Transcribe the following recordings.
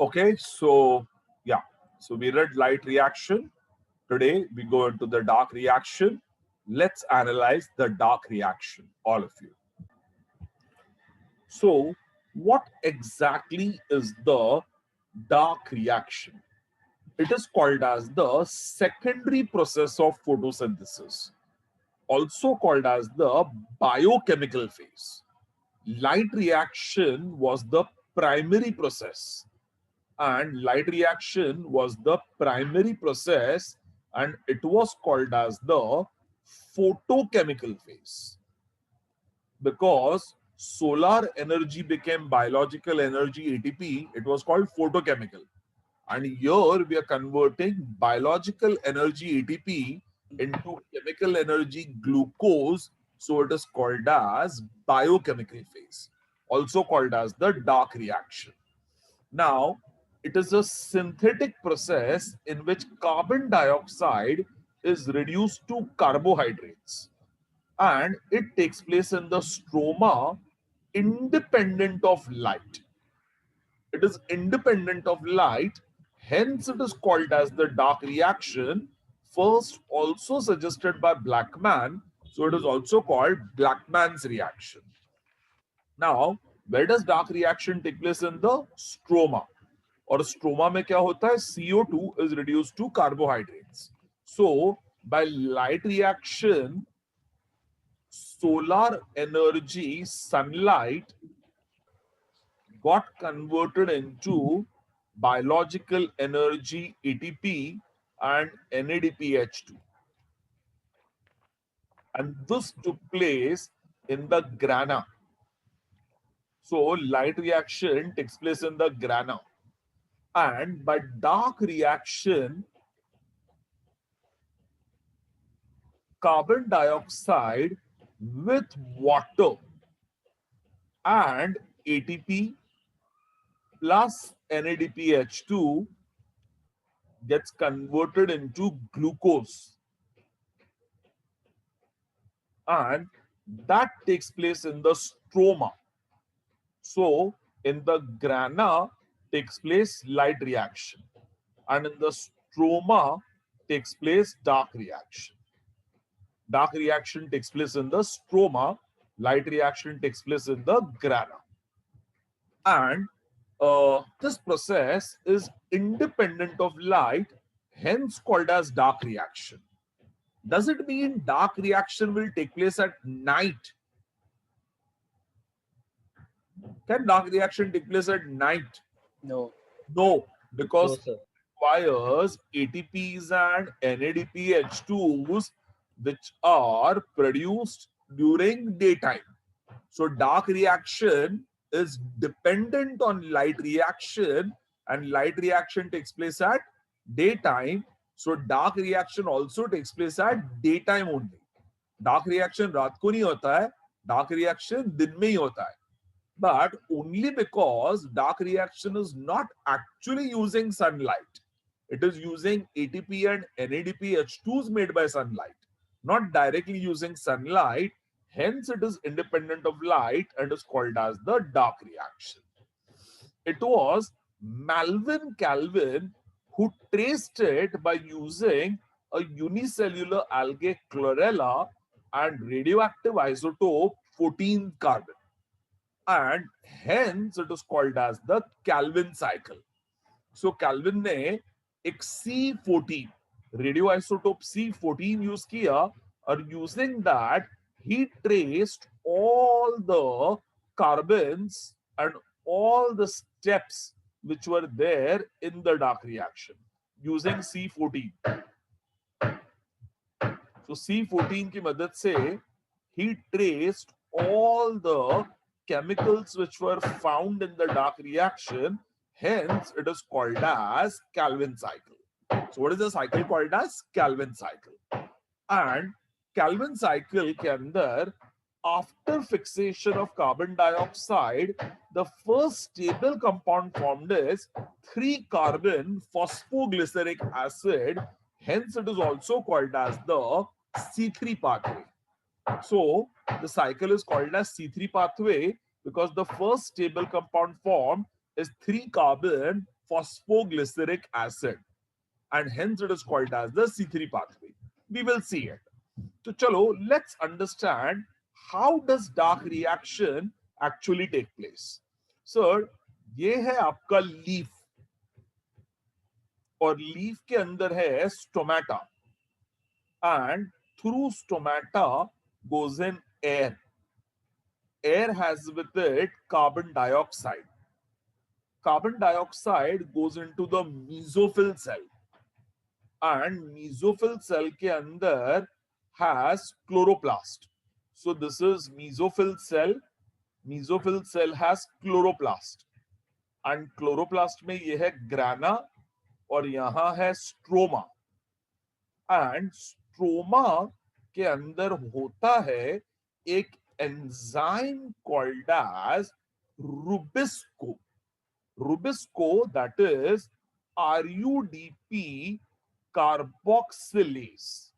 Okay, so yeah, so we read light reaction. Today we go into the dark reaction. Let's analyze the dark reaction, all of you. So, what exactly is the dark reaction? It is called as the secondary process of photosynthesis, also called as the biochemical phase. Light reaction was the primary process, and light reaction was the primary process, and it was called as the photochemical phase because solar energy became biological energy ATP. It was called photochemical, and here we are converting biological energy ATP into chemical energy glucose, so it is called as biochemical phase, also called as the dark reaction. Now, it is a synthetic process in which carbon dioxide is reduced to carbohydrates, and it takes place in the stroma independent of light. It is independent of light, hence it is called as the dark reaction, first also suggested by Blackman, so it is also called Blackman's reaction. Now, where does dark reaction take place? In the stroma. और stroma में क्या होता है? CO2 is reduced to carbohydrates. So by light reaction, solar energy, sunlight, got converted into biological energy ATP and NADPH2, and this took place in the grana. So light reaction takes place in the grana, and by dark reaction, carbon dioxide with water and ATP plus NADPH2 gets converted into glucose, and that takes place in the stroma. So in the grana takes place light reaction, and in the stroma takes place dark reaction. Dark reaction takes place in the stroma, light reaction takes place in the grana. And this process is independent of light, hence called as dark reaction. Does it mean dark reaction will take place at night? Can dark reaction take place at night? No, No, No, because it sir. requires ATPs and NADPH2s, which are produced during daytime. So dark reaction is dependent on light reaction, and light reaction takes place at daytime. So dark reaction also takes place at daytime only. Dark reaction रात को नहीं होता है, dark reaction दिन में ही होता है. But only because dark reaction is not actually using sunlight. It is using ATP and NADPH2s made by sunlight, not directly using sunlight. Hence, it is independent of light and is called as the dark reaction. It was Melvin Calvin who traced it by using a unicellular algae chlorella and radioactive isotope 14 carbon, and hence it is called as the Calvin cycle. So Calvin ने एक C14 radioisotope C14 use किया, और using that he traced all the carbons and all the steps which were there in the dark reaction using C14. So C14 की मदद से he traced all the chemicals which were found in the dark reaction. Hence, it is called as Calvin cycle. So, what is the cycle called as? Calvin cycle. And Calvin cycle के अंदर, after fixation of carbon dioxide, the first stable compound formed is 3-carbon phosphoglyceric acid. Hence, it is also called as the C3 pathway. So the cycle is called as C3 pathway because the first stable compound formed is 3-carbon phosphoglyceric acid, and hence it is called as the C3 pathway. We will see it. So chalo, let's understand how does dark reaction actually take place. Sir, ये है आपका leaf, और leaf के अंदर है stomata, and through stomata goes in air. Air has with it carbon dioxide. Carbon dioxide goes into the mesophyll cell, and mesophyll cell के अंदर has chloroplast. So this is mesophyll cell. Mesophyll cell has chloroplast, and chloroplast में ये है grana और यहाँ है stroma. And stroma के अंदर होता है एक enzyme called as rubisco. Rubisco, that is RUDP carboxylase.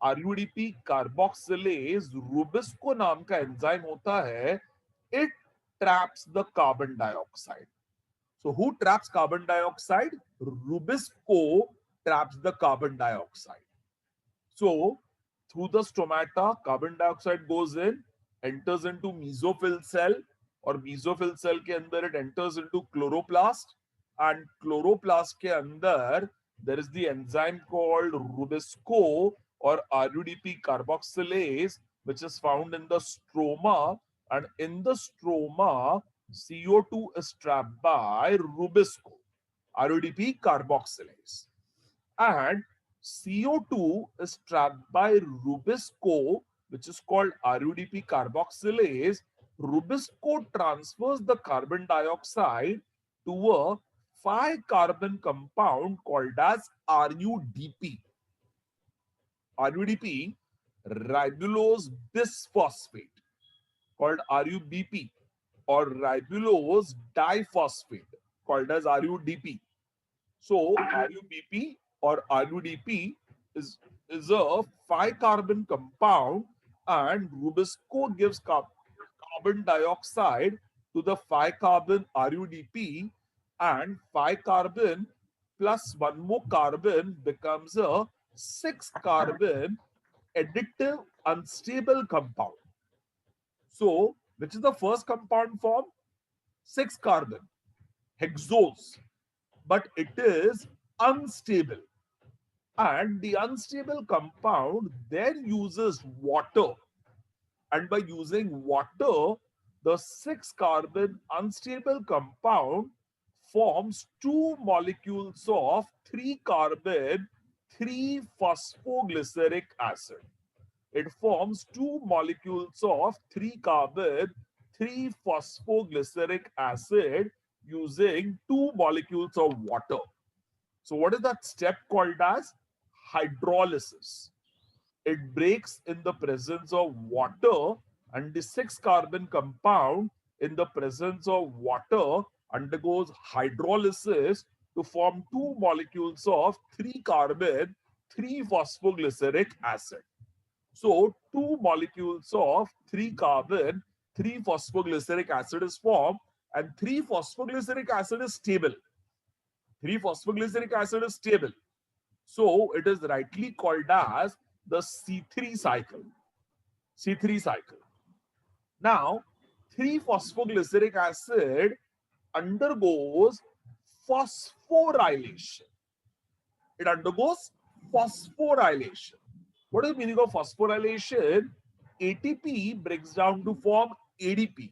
RUDP carboxylase rubisco नाम का एंजाइम होता है. It traps the carbon dioxide. So who traps carbon dioxide? Rubisco traps the carbon dioxide. So through the stomata, carbon dioxide goes in, enters into mesophyll cell, और mesophyll cell के अंदर it enters into chloroplast, and chloroplast के अंदर there is the enzyme called rubisco or RUDP carboxylase, which is found in the stroma, and in the stroma CO2 is trapped by rubisco, RUDP carboxylase, and CO2 is trapped by rubisco, which is called RUDP carboxylase. Rubisco transfers the carbon dioxide to a 5-carbon compound called as RUDP. RUDP, ribulose bisphosphate, called RUBP, or ribulose diphosphate, called as RUDP. So RUBP or RUDP is a 5-carbon compound, and rubisco gives carbon dioxide to the 5-carbon RUDP, and 5-carbon plus one more carbon becomes a 6-carbon additive unstable compound. So which is the first compound form? 6-carbon, hexose, but it is unstable, and the unstable compound then uses water, and by using water the 6-carbon unstable compound forms 2 molecules of 3-carbon 3-phosphoglyceric acid. It forms 2 molecules of 3-carbon 3-phosphoglyceric acid using 2 molecules of water. So what is that step called as? Hydrolysis. It breaks in the presence of water, and the 6-carbon compound in the presence of water undergoes hydrolysis to form 2 molecules of 3-carbon 3-phosphoglyceric acid. So 2 molecules of 3-carbon 3-phosphoglyceric acid is formed, and 3-phosphoglyceric acid is stable. 3-phosphoglyceric acid is stable. So it is rightly called as the C3 cycle. C3 cycle. Now, 3-phosphoglyceric acid undergoes phosphorylation. It undergoes phosphorylation. What is the meaning of phosphorylation? ATP breaks down to form ADP.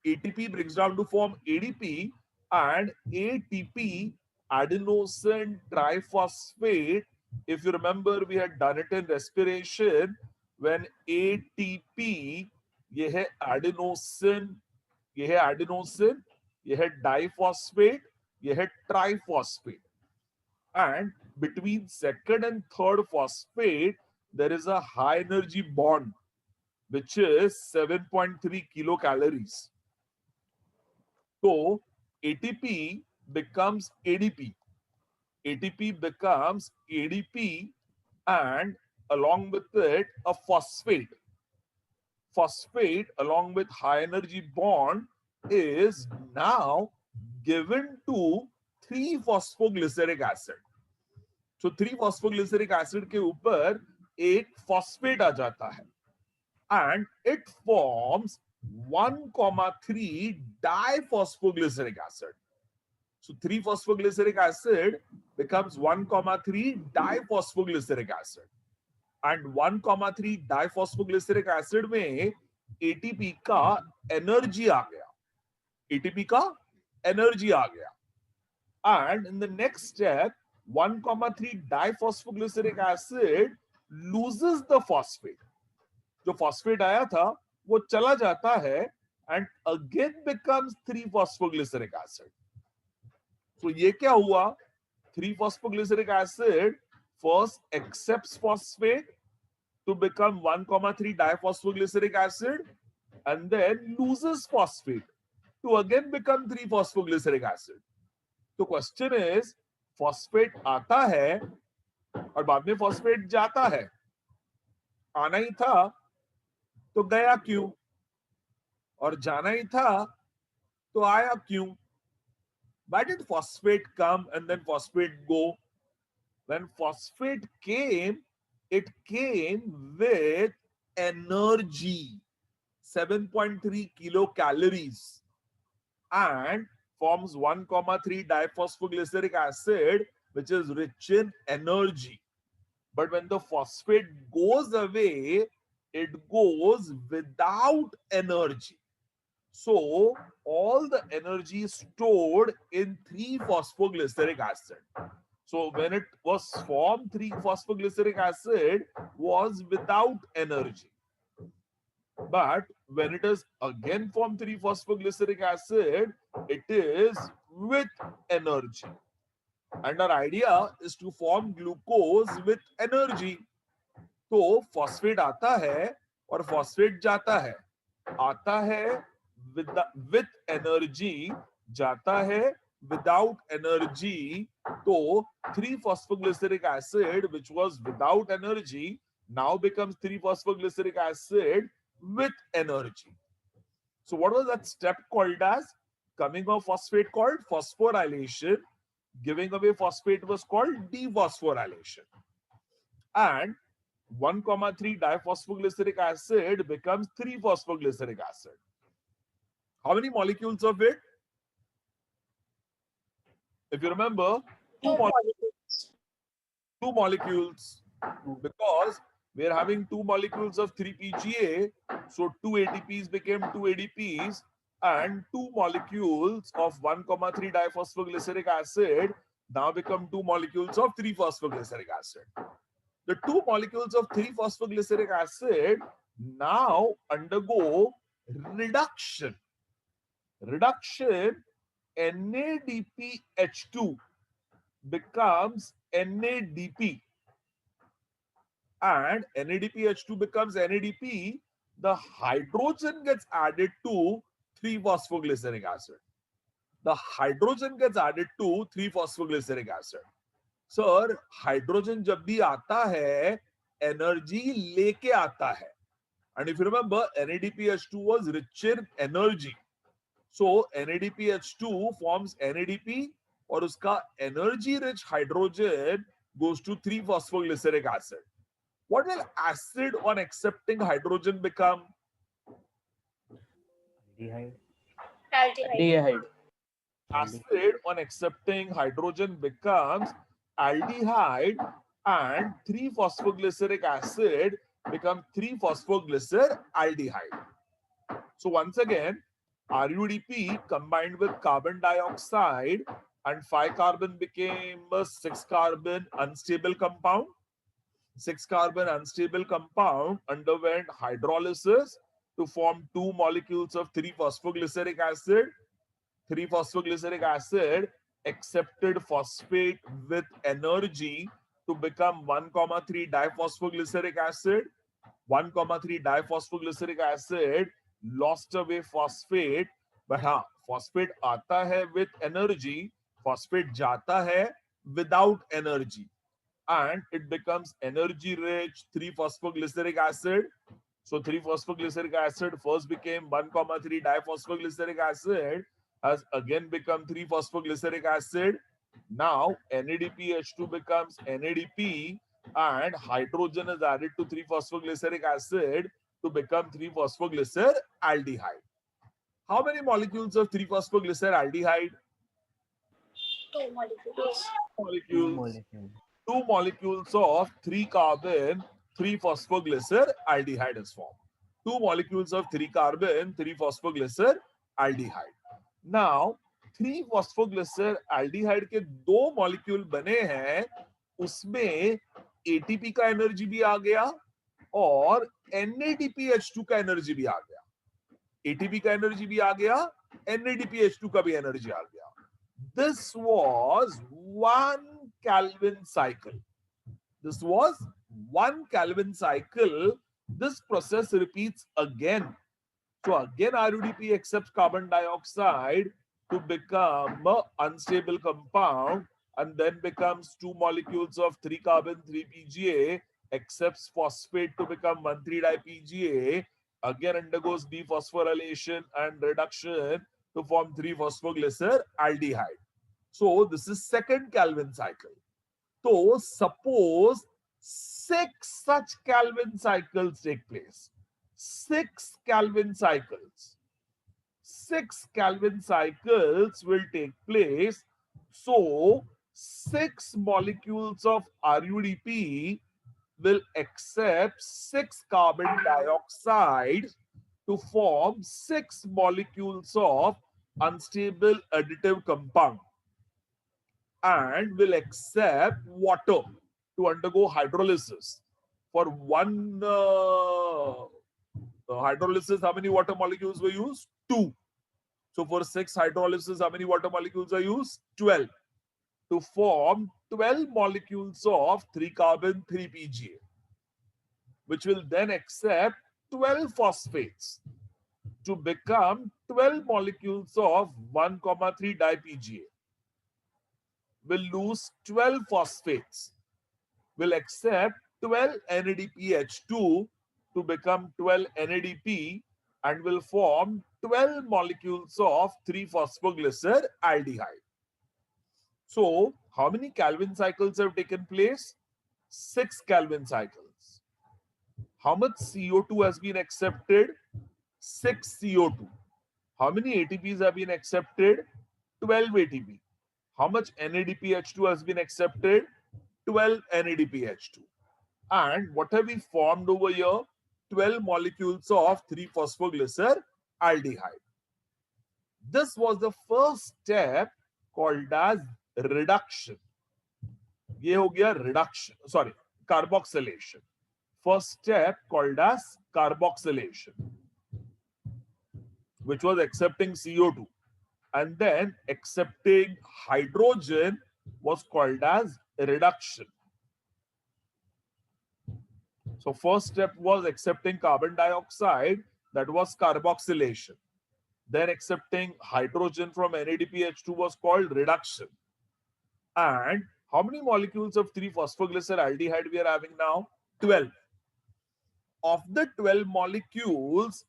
ATP breaks down to form ADP, and ATP, adenosine triphosphate. If you remember, we had done it in respiration when ATP, ये है adenosine, ये है adenosine, ये है diphosphate, ये है triphosphate, and between second and third phosphate there is a high energy bond which is 7.3 kilocalories. So ATP becomes ADP. ATP becomes ADP, and along with it a phosphate. Phosphate along with high energy bond is now given to 3-phosphoglyceric acid. So 3-phosphoglyceric acid के ऊपर एक phosphate आ जाता है and it forms 1,3 diphosphoglyceric acid. So 3-phosphoglyceric acid becomes 1,3 diphosphoglyceric acid. And 1,3 diphosphoglyceric acid में ATP का energy आ गया. ATP का energy आ गया. And in the next step, 1,3 diphosphoglyceric acid loses the phosphate. जो phosphate आया था वो चला जाता है and again becomes 3-phosphoglyceric acid. So ये क्या हुआ? 3-phosphoglyceric acid first accepts phosphate to become 1,3 diphosphoglyceric acid and then loses phosphate to again become 3-phosphoglyceric acid. तो क्वेश्चन इज फॉस्फेट आता है और बाद में फॉस्फेट जाता है. आना ही था तो गया क्यों? और जाना ही था तो आया क्यों? Why did phosphate come and then phosphate go? When phosphate came, it came with energy, 7.3 kilocalories, and forms 1,3 diphosphoglyceric acid, which is rich in energy. But when the phosphate goes away, it goes without energy. So all the energy is stored in 3-phosphoglyceric acid. So when it was formed, 3-phosphoglyceric acid was without energy. But when it is again formed 3-phosphoglyceric acid, it is with energy. And our idea is to form glucose with energy. तो phosphate आता है और phosphate जाता है. आता है with energy, जाता है without energy. तो 3-phosphoglyceric acid, which was without energy, now becomes 3-phosphoglyceric acid with energy. So what was that step called as? Coming of phosphate called phosphorylation. Giving away phosphate was called dephosphorylation. And 1,3 diphosphoglyceric acid becomes 3-phosphoglyceric acid. How many molecules of it? If you remember, two molecules, because we are having 2 molecules of 3-PGA, so 2 ATPs became 2 ADPs, and 2 molecules of 1,3 diphosphoglyceric acid now become 2 molecules of 3-phosphoglyceric acid. The 2 molecules of 3-phosphoglyceric acid now undergo reduction. NADPH2 becomes NADP, and NADPH2 becomes NADP. The hydrogen gets added to 3-phosphoglyceric acid. The hydrogen gets added to 3-phosphoglyceric acid. Sir, hydrogen जब भी आता है, energy लेके आता है. And if you remember, NADPH2 was rich in energy. So NADPH2 forms NADP और उसका energy rich hydrogen goes to 3-phosphoglyceric acid. What will acid on accepting hydrogen become? Aldehyde. Acid on accepting hydrogen becomes aldehyde, and 3-phosphoglyceric acid becomes 3-phosphoglyceraldehyde. So once again, RUDP combined with carbon dioxide and 5-carbon became a 6-carbon unstable compound. 6-carbon unstable compound underwent hydrolysis to form 2 molecules of 3-phosphoglyceric acid. 3-phosphoglyceric acid accepted phosphate with energy to become 1,3 diphosphoglyceric acid. 1,3 diphosphoglyceric acid lost away phosphate, but हाँ, phosphate आता है with energy, phosphate जाता है without energy, and it becomes energy rich 3-phosphoglyceric acid. So 3-phosphoglyceric acid first became 1,3 diphosphoglyceric acid, has again become 3-phosphoglyceric acid. Now NADPH2 becomes NADP and hydrogen is added to 3-phosphoglyceric acid to become 3-phosphoglyceraldehyde. How many molecules of 3-phosphoglyceraldehyde? Two molecules. Two Molecules. molecules. 2 molecules of 3-carbon 3-phosphoglyceraldehyde is formed. 2 molecules of 3-carbon 3-phosphoglyceraldehyde. Now 3-phosphoglyceraldehyde के 2 molecule बने हैं, उसमें ATP का energy भी आ गया और NADPH2 का energy भी आ गया. एटीपी का एनर्जी भी आ गया, NADPH2 का भी एनर्जी आ गया. This was 1 Kelvin cycle. This was 1 Kelvin cycle. This process repeats again. So again RUDP accepts carbon dioxide to become an unstable compound and then becomes 2 molecules of 3-carbon 3-PGA, accepts phosphate to become 1,3-dipga, again undergoes dephosphorylation and reduction to form 3-phosphoglyceraldehyde. So this is second Kelvin cycle. So suppose 6 such Kelvin cycles take place. 6 Kelvin cycles. 6 Kelvin cycles will take place. So 6 molecules of RUDP will accept 6 carbon dioxide to form 6 molecules of unstable additive compound and will accept water to undergo hydrolysis. For one hydrolysis, how many water molecules were used? 2. So for 6 hydrolysis, how many water molecules are used? 12. To form 12 molecules of 3-carbon 3-PGA, which will then accept 12 phosphates to become 12 molecules of 1,3-dipga. Will lose 12 phosphates, will accept 12 NADPH2 to become 12 NADP and will form 12 molecules of 3-phosphoglyceraldehyde. So, how many Kelvin cycles have taken place? 6 Kelvin cycles. How much CO2 has been accepted? 6 CO2. How many ATPs have been accepted? 12 ATP. How much NADPH2 has been accepted? 12 NADPH2. And what have we formed over here? 12 molecules of 3-phosphoglyceraldehyde. This was the first step called as reduction. ये हो गया reduction, sorry, carboxylation. First step called as carboxylation, which was accepting CO2. And then accepting hydrogen was called as reduction. So first step was accepting carbon dioxide, that was carboxylation. Then accepting hydrogen from NADPH2 was called reduction. And how many molecules of 3-phosphoglyceraldehyde we are having now? 12. Of the 12 molecules,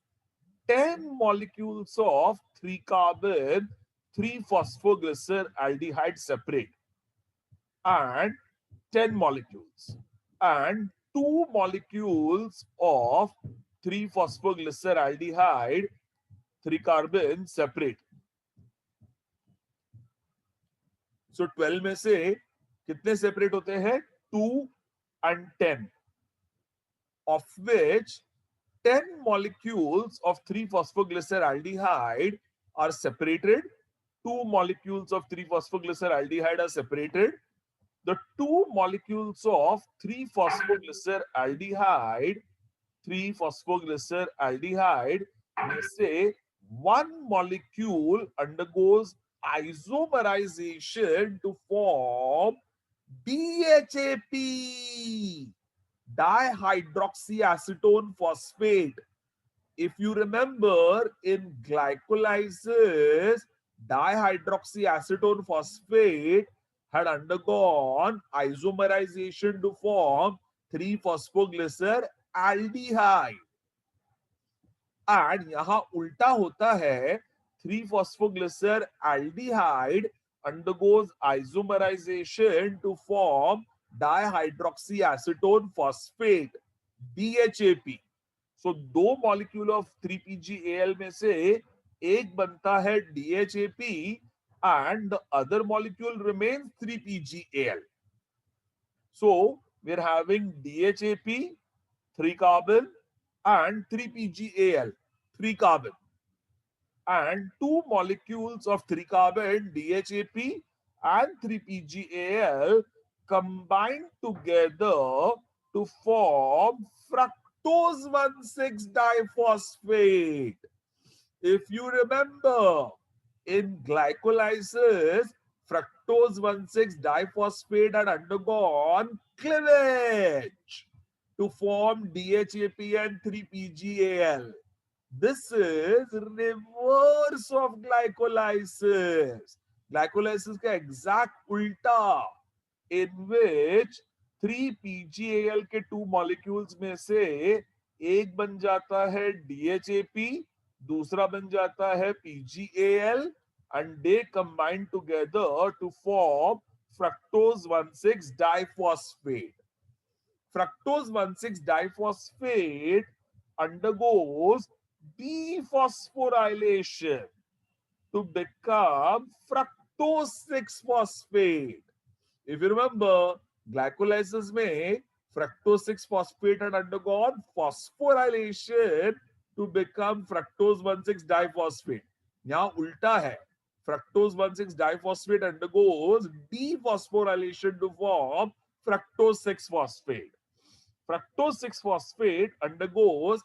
10 molecules of 3-carbon 3-phosphoglyceraldehyde separate and 10 molecules and 2 molecules of 3-phosphoglyceraldehyde 3-carbon separate. So 12 में से कितने separate होते हैं? 2 and 10, of which 10 molecules of 3-phosphoglyceraldehyde are separated. 2 molecules of 3-phosphoglyceraldehyde are separated. The 2 molecules of 3-phosphoglyceraldehyde may say 1 molecule undergoes isomerization to form DHAP, dihydroxyacetone phosphate. If you remember, in glycolysis, dihydroxyacetone phosphate had undergone isomerization to form 3-phosphoglyceraldehyde. And यहाँ उल्टा होता है, 3-phosphoglyceraldehyde undergoes isomerization to form dihydroxyacetone phosphate DHAP. So दो molecule of 3PGAL में से एक बनता है DHAP and the other molecule remains 3PGAL. So we're having DHAP, 3 carbon, and 3PGAL, 3 carbon, and two molecules of 3 carbon DHAP and 3PGAL combine together to form fructose 1,6 diphosphate. If you remember, in glycolysis, fructose 1,6 diphosphate had undergone cleavage to form DHAP and 3PGAL. This is reverse of glycolysis. Glycolysis का exact उल्टा, in which 3PGAL के two molecules में से एक बन जाता है DHAP, दूसरा बन जाता है PGAL, and they combine together to form fructose 1,6 diphosphate. Fructose 1,6 diphosphate undergoes dephosphorylation to become fructose 6 phosphate. If you remember, glycolysis में fructose 6 phosphate had undergone phosphorylation to become fructose 1,6 diphosphate. यहाँ उल्टा है. Fructose 1,6 diphosphate undergoes dephosphorylation to form fructose 6 phosphate. Fructose 6 phosphate undergoes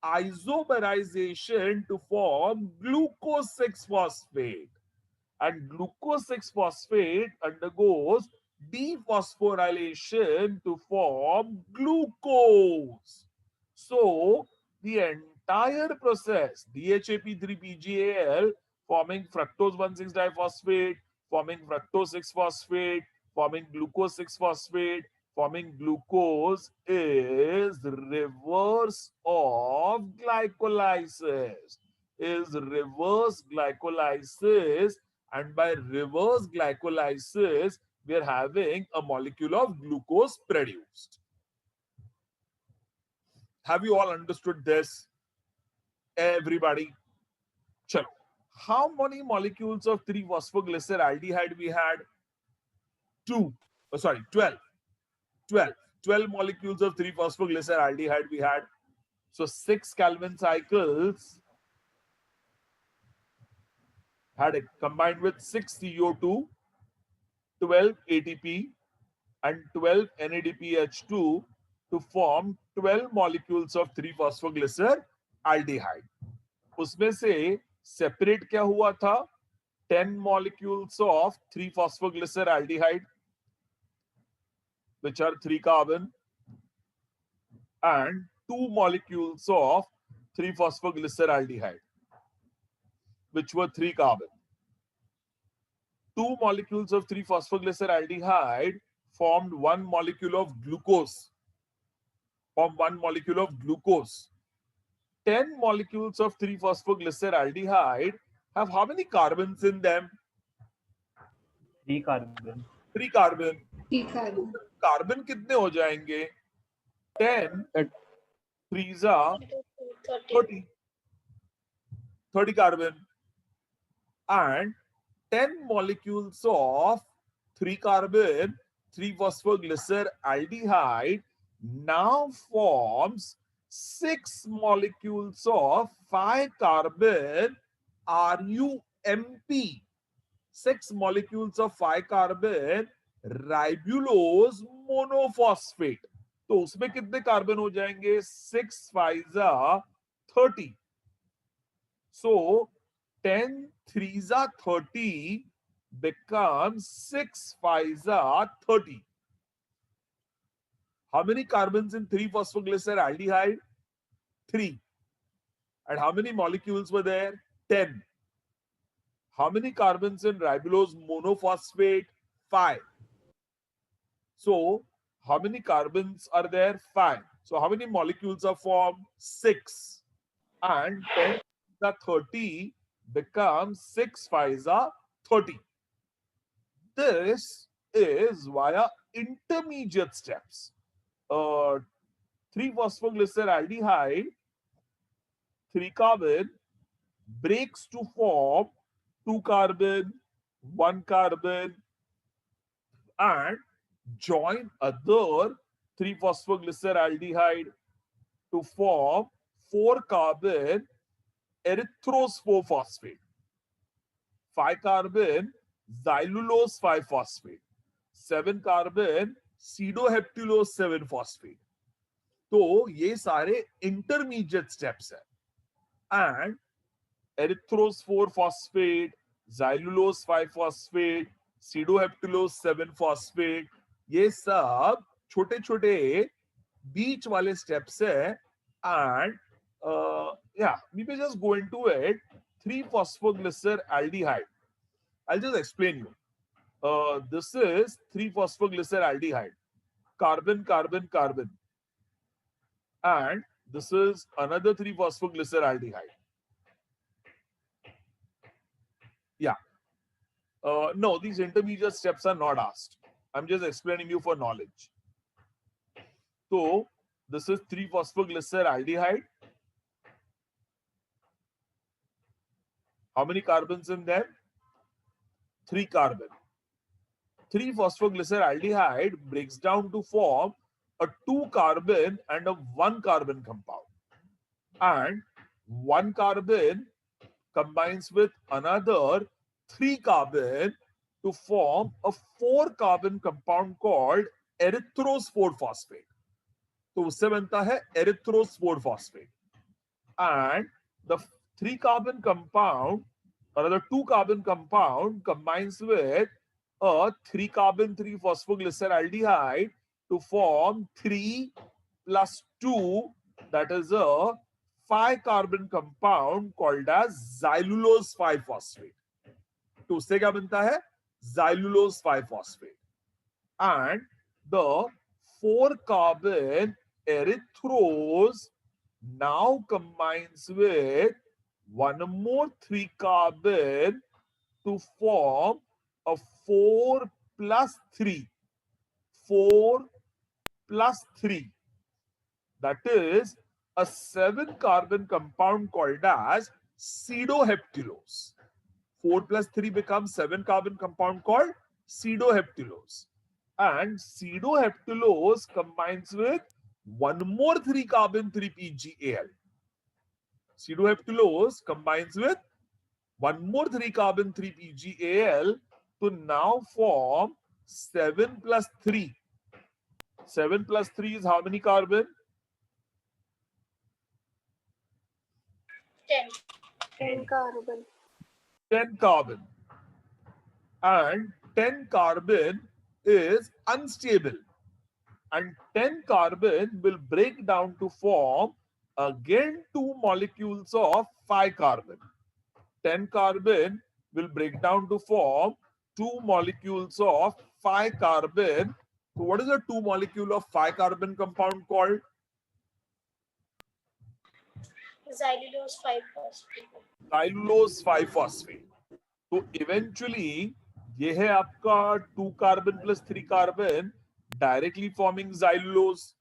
isomerization to form glucose 6 phosphate, and glucose 6 phosphate undergoes dephosphorylation to form glucose. So the entire process, DHAP3PGAL forming fructose 1,6 diphosphate, forming fructose 6 phosphate, forming glucose 6 phosphate, forming glucose, is reverse of glycolysis. Is reverse glycolysis, and by reverse glycolysis we are having a molecule of glucose produced. Have you all understood this? Everybody? Chalo. How many molecules of 3-phosphoglyceraldehyde we had? 12. 12 molecules of 3-phosphoglyceraldehyde we had. So 6 Calvin cycles had combined with 6 CO2, 12 ATP, and 12 NADPH2 to form 12 molecules of 3-phosphoglyceraldehyde. उसमें से separate क्या हुआ था? 10 molecules of 3-phosphoglyceraldehyde, which are 3 carbon, and 2 molecules of 3-phosphoglyceraldehyde, which were 3 carbon. 2 molecules of 3-phosphoglyceraldehyde formed 1 molecule of glucose. 10 molecules of 3-phosphoglyceraldehyde have how many carbons in them? 3 carbon. 3 carbon. ठीक है carbon कितने हो जाएंगे? 10 3s are 30 carbon, and 10 molecules of 3 carbon 3-phosphoglyceraldehyde now forms 6 molecules of 5 carbon RUMP. 6 molecules of 5 carbon ribulose monophosphate. तो उसमें कितने carbon हो जाएंगे? 6 5s are 30. So 10 3s are 30 becomes 6 5s are 30. How many carbons in 3-phosphoglyceraldehyde? 3. And how many molecules were there? 10. How many carbons in ribulose monophosphate? 5. So how many carbons are there? 5. So how many molecules are formed? 6. And 10 is 30. becomes 6 5s are 30. This is via intermediate steps. 3-phosphoglyceraldehyde, 3 carbon, breaks to form 2 carbon, 1 carbon, and join other 3-phosphoglyceraldehyde to form 4 carbon erythrose 4 phosphate, 5 carbon xylulose 5 phosphate, 7 carbon pseudoheptulose 7 phosphate. तो ये सारे intermediate steps हैं and erythrose 4 phosphate, xylulose 5 phosphate, pseudoheptulose 7 phosphate, ये सब छोटे छोटे बीच वाले steps है and yeah, we may just go into it. 3-phosphoglyceraldehyde. I'll just explain you. This is 3-phosphoglyceraldehyde. Carbon, carbon, carbon. And this is another 3-phosphoglyceraldehyde. Yeah. No, these intermediate steps are not asked. I'm just explaining you for knowledge. So, this is 3-phosphoglyceraldehyde. How many carbons in there? 3 carbon. 3-phosphoglyceraldehyde breaks down to form a 2 carbon and a 1 carbon compound. And 1 carbon combines with another 3 carbon to form a 4 carbon compound called erythrose 4 phosphate. तो उससे बनता है erythrose 4 phosphate. And the 3 carbon compound or the 2 carbon compound combines with a 3 carbon 3 phosphoglyceraldehyde to form 3 plus 2, that is a 5 carbon compound called as xylulose 5 phosphate. तो उससे क्या बनता है? Xylulose 5 phosphate. And the 4 carbon erythrose now combines with one more 3 carbon to form a 4 plus 3. 4 plus 3. That is a 7 carbon compound called as pseudoheptulose. 4 plus 3 becomes 7 carbon compound called pseudoheptulose. And pseudoheptulose combines with one more 3 carbon 3-PGAL. Pseudoheptulose combines with one more 3 carbon 3-PGAL to now form 7 plus 3. 7 plus 3 is how many carbon? 10. 10. Carbon. 10 carbon. And 10 carbon is unstable. And 10 carbon will break down to form again 2 molecules of 5 carbon. 10 carbon will break down to form 2 molecules of 5 carbon. So what is a 2 molecule of 5 carbon compound called? Xylulose 5 phosphate. Xylulose 5 phosphate. तो eventually ये है आपका 2 carbon plus 3 carbon directly forming xylulose,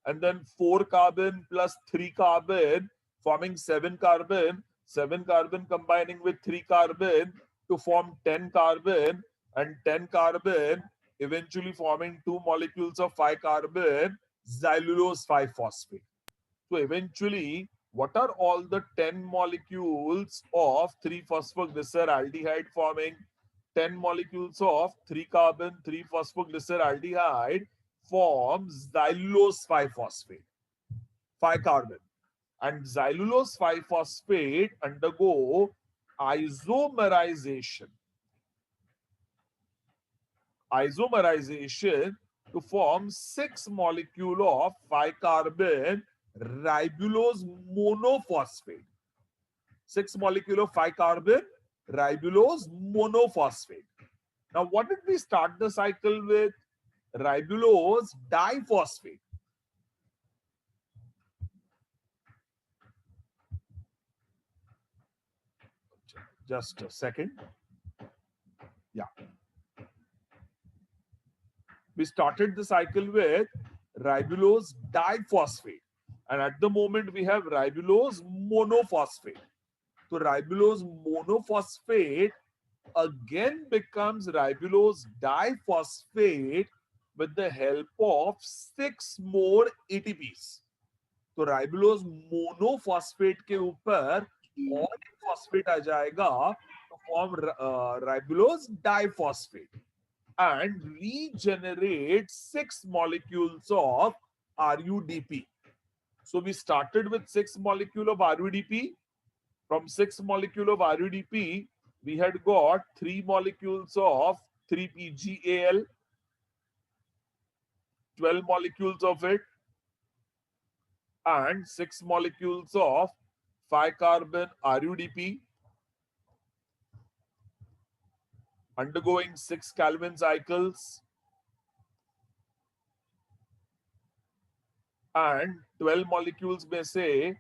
and then 4 carbon plus 3 carbon forming 7 carbon, 7 carbon combining with 3 carbon to form 10 carbon, and 10 carbon eventually forming 2 molecules of 5 carbon, xylulose 5 phosphate. So eventually, what are all the 10 molecules of 3-phosphoglyceraldehyde forming? 10 molecules of 3 carbon 3 phosphoglyceraldehyde forms xylulose 5 phosphate, 5 carbon. And xylulose 5 phosphate undergo isomerization. Isomerization to form 6 molecule of 5 carbon ribulose monophosphate. 6 molecule of 5 carbon ribulose monophosphate. Now, what did we start the cycle with? Ribulose diphosphate. Just a second. Yeah. We started the cycle with ribulose diphosphate. And at the moment we have ribulose monophosphate. So ribulose monophosphate again becomes ribulose diphosphate with the help of 6 more ATPs. तो ribulose monophosphate के ऊपर और एक phosphate आ जाएगा तो form ribulose diphosphate and regenerate 6 molecules of RUDP. So we started with 6 molecule of RUDP. From 6 molecule of RUDP, we had got 3 molecules of 3PGAL, 12 molecules of it, and 6 molecules of 5-carbon RUDP, undergoing 6 Calvin cycles, and 12 molecules may say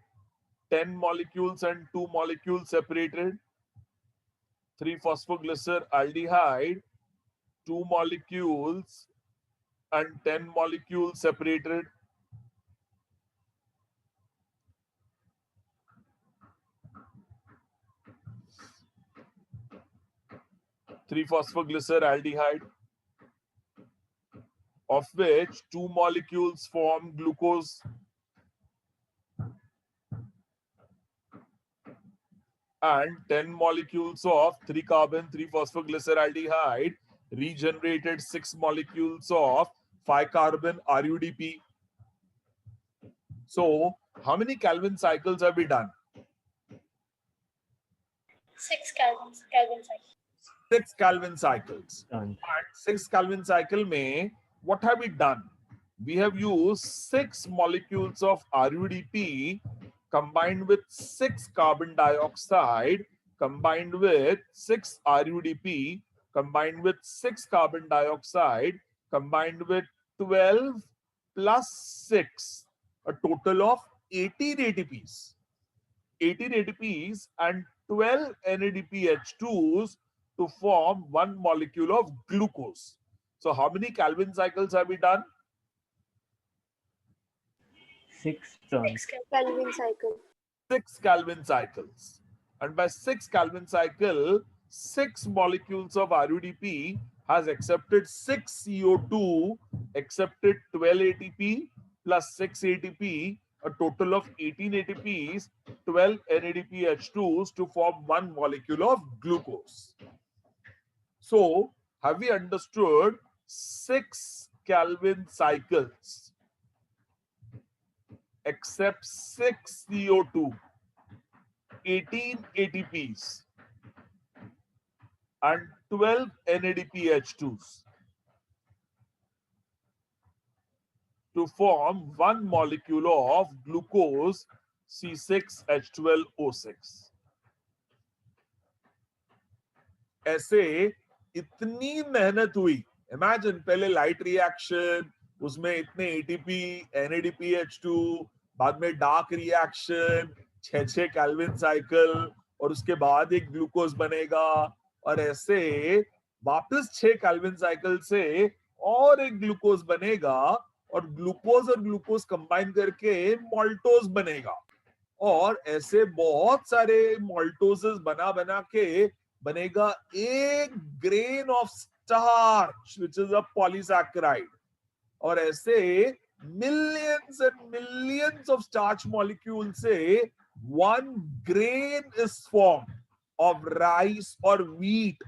10 molecules and 2 molecules separated, 3-phosphoglyceraldehyde, 2 molecules and 10 molecules separated. Three-phosphoglyceraldehyde, of which 2 molecules form glucose and 10 molecules of 3-carbon 3-phosphoglyceraldehyde regenerated 6 molecules of 5-carbon RUDP. So, how many Calvin cycles have we done? 6 Kelvin cycle. 6 Calvin cycles. Done. And 6 Calvin cycle mein, what have we done? We have used 6 molecules of RUDP combined with 6 carbon dioxide combined with 6 RUDP combined with 6 carbon dioxide combined with 12 plus 6, a total of 18 ATPs. 18 ATPs and 12 NADPH2s to form one molecule of glucose. So how many Calvin cycles have we done? 6 turns. 6 Kelvin cycle. 6 Calvin cycles. And by 6 Calvin cycle, 6 molecules of RUDP has accepted 6 CO2, accepted 12 ATP plus 6 ATP, a total of 18 ATPs, 12 NADPH2s to form one molecule of glucose. So, have we understood 6 Calvin cycles accept 6 CO2, 18 ATPs, and 12 NADPH2s to form one molecule of glucose C6H12O6. ऐसे इतनी मेहनत हुई. Imagine पहले light reaction, उसमें इतने ATP, NADPH2, बाद में dark reaction, 6 Calvin cycle, और उसके बाद एक ग्लूकोज बनेगा, और ऐसे वापस 6 केल्विन साइकिल से और एक ग्लूकोज बनेगा, और ग्लूकोज कंबाइन करके मॉल्टोज बनेगा, और ऐसे बहुत सारे मॉल्टोजेस बना बना के बनेगा एक grain of starch which is a polysaccharide, और ऐसे millions and millions of starch molecule से one grain is form of rice और व्हीट,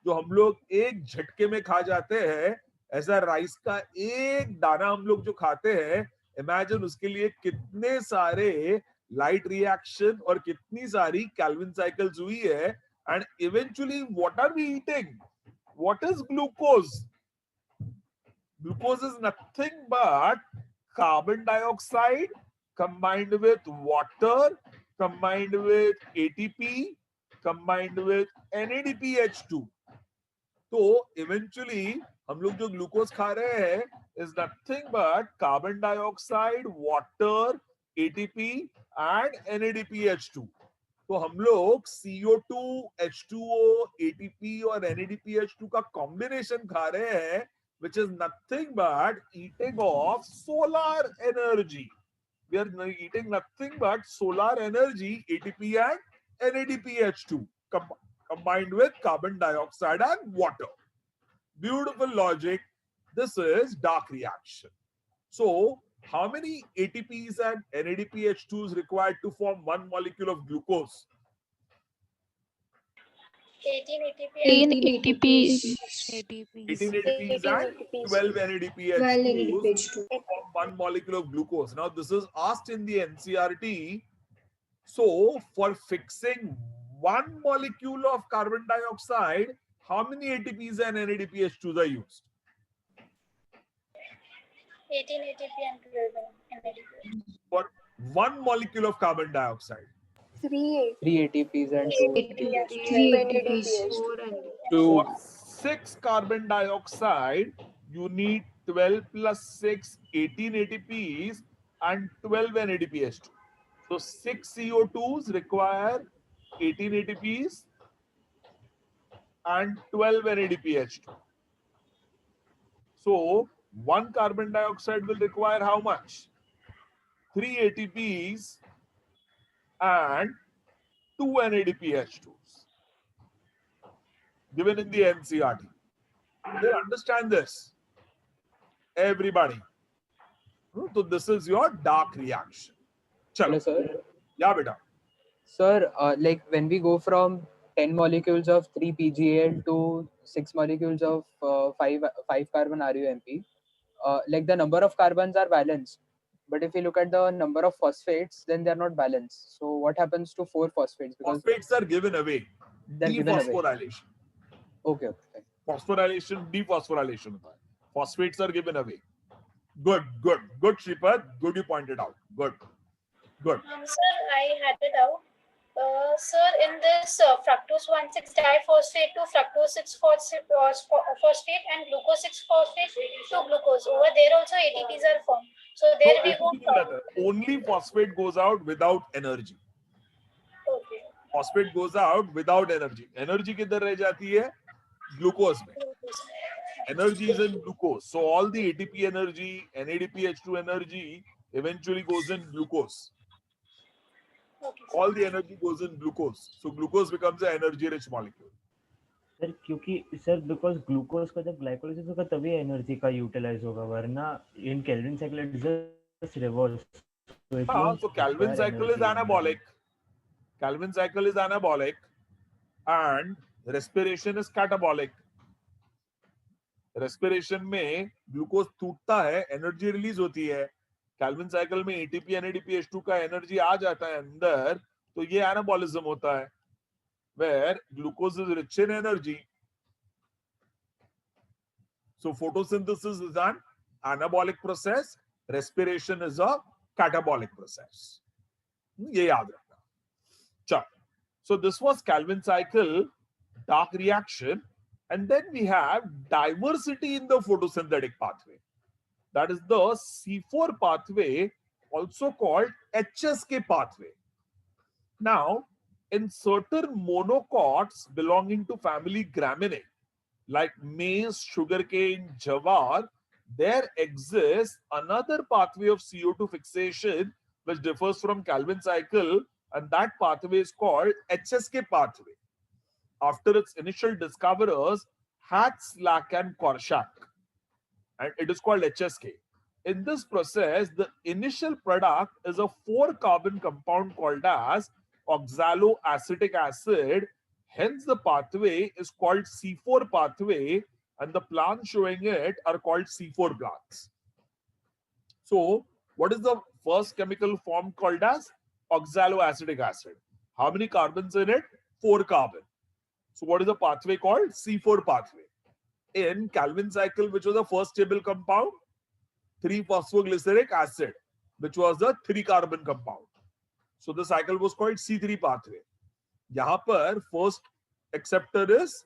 जो हम लोग एक झटके में खा जाते हैं. ऐसा राइस का एक दाना हम लोग जो खाते हैं, इमेजिन उसके लिए कितने सारे लाइट रिएक्शन और कितनी सारी कैल्विन साइकिल्स हुई है. And eventually what are we eating? What is glucose? Glucose is nothing but carbon dioxide combined with water, combined with ATP, combined with NADPH2. तो इवेंचुअली हम लोग जो ग्लूकोज खा रहे हैं is nothing but carbon dioxide, water, ATP and NADPH2. तो हम लोग CO2, H2O, ATP और NADPH2 का कॉम्बिनेशन खा रहे हैं, which is nothing but eating of solar energy. We are eating nothing but solar energy, ATP and NADPH2 combined with carbon dioxide and water. Beautiful logic. This is dark reaction. So, how many ATPs and NADPH2s required to form one molecule of glucose? 18 ATP 18 and ATP. 18 ATPs. ATPs 18 and ATPs. 12 12 NADPH2s NADPH2. to form one molecule of glucose. Now, this is asked in the NCRT. So, for fixing one molecule of carbon dioxide, how many ATPs and NADPH2s are used? 18 ATP and 12 NADP. For one molecule of carbon dioxide. 3 3 ATPs and 2 ATP. 3 ATPs. 4 and For 6 carbon dioxide, you need 12 plus 6, 18 ATPs and 12 NADPH2. So 6 CO2s require 18 ATPs and 12 NADPH2. So one carbon dioxide will require how much? 3 ATPs and 2 NADPH2s given in the NCRT. They understand this. Everybody. So this is your dark reaction. Hello, Chalo. sir. Yeah, beta. Sir, like when we go from 10 molecules of 3 PGL to 6 molecules of 5 carbon RUMP, like the number of carbons are balanced. But if you look at the number of phosphates, then they are not balanced. So what happens to 4 phosphates? Because Phosphates are given away. they're given away. Dephosphorylation. Okay, fine. Phosphorylation, dephosphorylation होता है. Phosphates are given away. Good, Shripad. Good, you pointed out. Good. Sir, I had it out. Sir, in this fructose 1,6 diphosphate to fructose 6 phosphate and glucose 6 phosphate to glucose. Over there also ATPs are formed. So there we go. Only phosphate goes out without energy. Okay. Phosphate goes out without energy. Energy किधर रह जाती है? Glucose में. Energy is in glucose. So all the ATP energy, NADPH2 energy eventually goes in glucose. Okay. All the energy goes in glucose. So glucose becomes an energy rich molecule. Sir क्योंकि sir because glucose का जब glycolysis होगा तभी energy का utilise होगा वरना in Calvin cycle it just reverse So Calvin cycle is anabolic. Calvin cycle is anabolic and respiration is catabolic. Respiration में glucose टूटता है, एनर्जी रिलीज होती है. कैल्विन साइकिल में एटीपी एनएडीपीएच2 का एनर्जी आ जाता है अंदर, तो ये एनाबॉलिज्म होता है, where glucose is rich in energy. So photosynthesis is an anabolic process, respiration is a catabolic process. ये याद रखना. चलो. So this was Calvin cycle, dark reaction, and then we have diversity in the photosynthetic pathway. That is the C4 pathway, also called HSK pathway. Now, in certain monocots belonging to family Graminae, like maize, sugarcane, jawar, there exists another pathway of CO2 fixation which differs from Calvin cycle, and that pathway is called HSK pathway, after its initial discoverers, Hatz-Slack and Korshak, and it is called HSK. In this process, the initial product is a 4-carbon compound called as oxaloacetic acid. Hence, the pathway is called C4 pathway, and the plants showing it are called C4 plants. So, what is the first chemical form called as oxaloacetic acid? How many carbons in it? 4 carbon. So, what is the pathway called? C4 pathway. In Calvin cycle, which was the first stable compound, 3-phosphoglyceric acid, which was the 3-carbon compound. So the cycle was called C3 pathway. यहाँ पर first acceptor is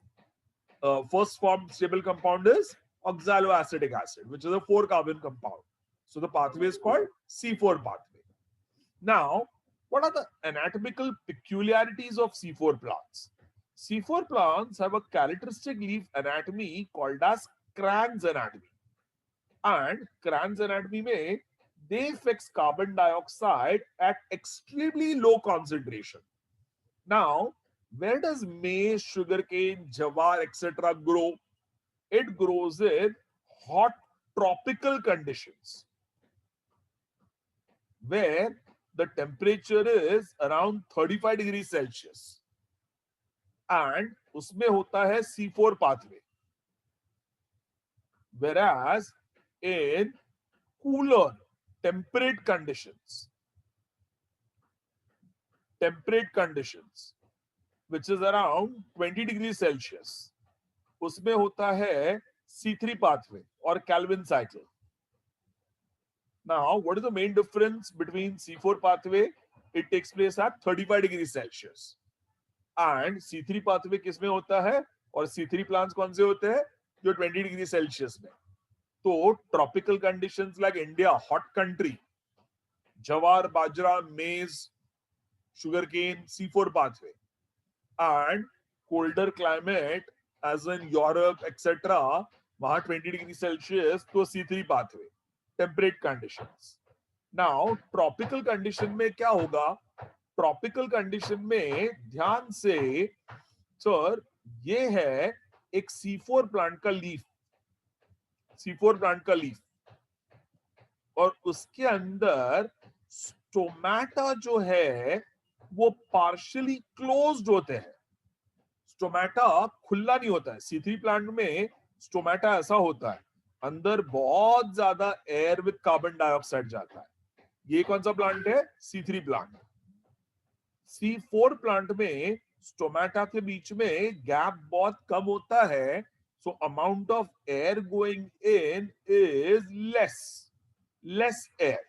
first form stable compound is oxaloacetic acid, which is a 4-carbon compound. So the pathway is called C4 pathway. Now, What are the anatomical peculiarities of C4 plants? C4 plants have a characteristic leaf anatomy called as Cran's anatomy. And Cran's anatomy में they fix carbon dioxide at extremely low concentration. Now, where does maize, sugarcane, jawar, etc. grow? It grows in hot tropical conditions where the temperature is around 35 degrees Celsius. And उसमें होता है C4 pathway. Whereas in cooler temperate conditions, which is around 20 degrees Celsius, उसमें होता है C3 pathway or Calvin cycle. Now, what is the main difference between C4 pathway? It takes place at 35 degrees Celsius. And C3 pathway किसमें होता है? और C3 plants कौन से होते हैं? जो 20 डिग्री सेल्सियस में. तो tropical conditions like India, hot country, jawar, bajra, maize, sugarcane, C4 pathway. And colder climate as in Europe, etc. वहाँ 20 डिग्री सेल्सियस तो C3 pathway. Temperate conditions. Now, tropical condition में क्या होगा? Tropical condition में ध्यान से, सर, ये है एक C4 प्लांट का लीफ, C4 प्लांट का लीफ, और उसके अंदर स्टोमेटा जो है वो पार्शियली क्लोज्ड होते हैं. स्टोमेटा खुला नहीं होता है. C3 प्लांट में स्टोमेटा ऐसा होता है, अंदर बहुत ज्यादा एयर विद कार्बन डाइऑक्साइड जाता है. ये कौन सा प्लांट है? C3 plant. C4 प्लांट में स्टोमेटा के बीच में गैप बहुत कम होता है, so amount of air going in is less air,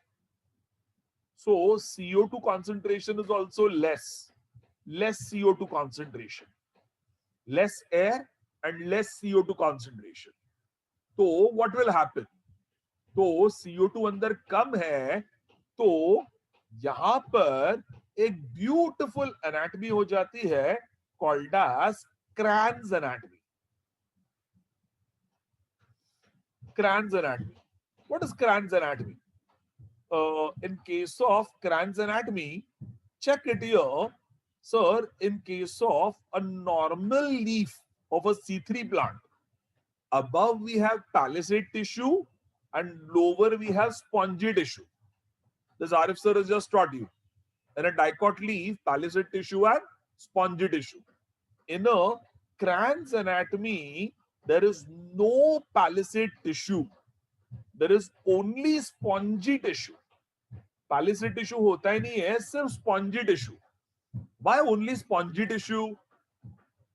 so CO2 concentration is also less CO2 concentration, less air and less CO2 concentration. तो what will happen? तो CO2 अंदर कम है, तो यहां पर एक ब्यूटिफुल एनाटॉमी हो जाती है called as Cran's anatomy. Cran's anatomy. What is Cran's anatomy? In case of Cran's anatomy, check it here, sir. In case of a normal leaf of a C3 plant, above we have palisade tissue and lower we have spongy tissue. This Arif sir has just taught you. In a dicot leaf, palisade tissue and spongy tissue. In a Cran's anatomy, there is no palisade tissue. There is only spongy tissue. Palisade tissue होता ही नहीं है, सिर्फ spongy tissue. Why only spongy tissue?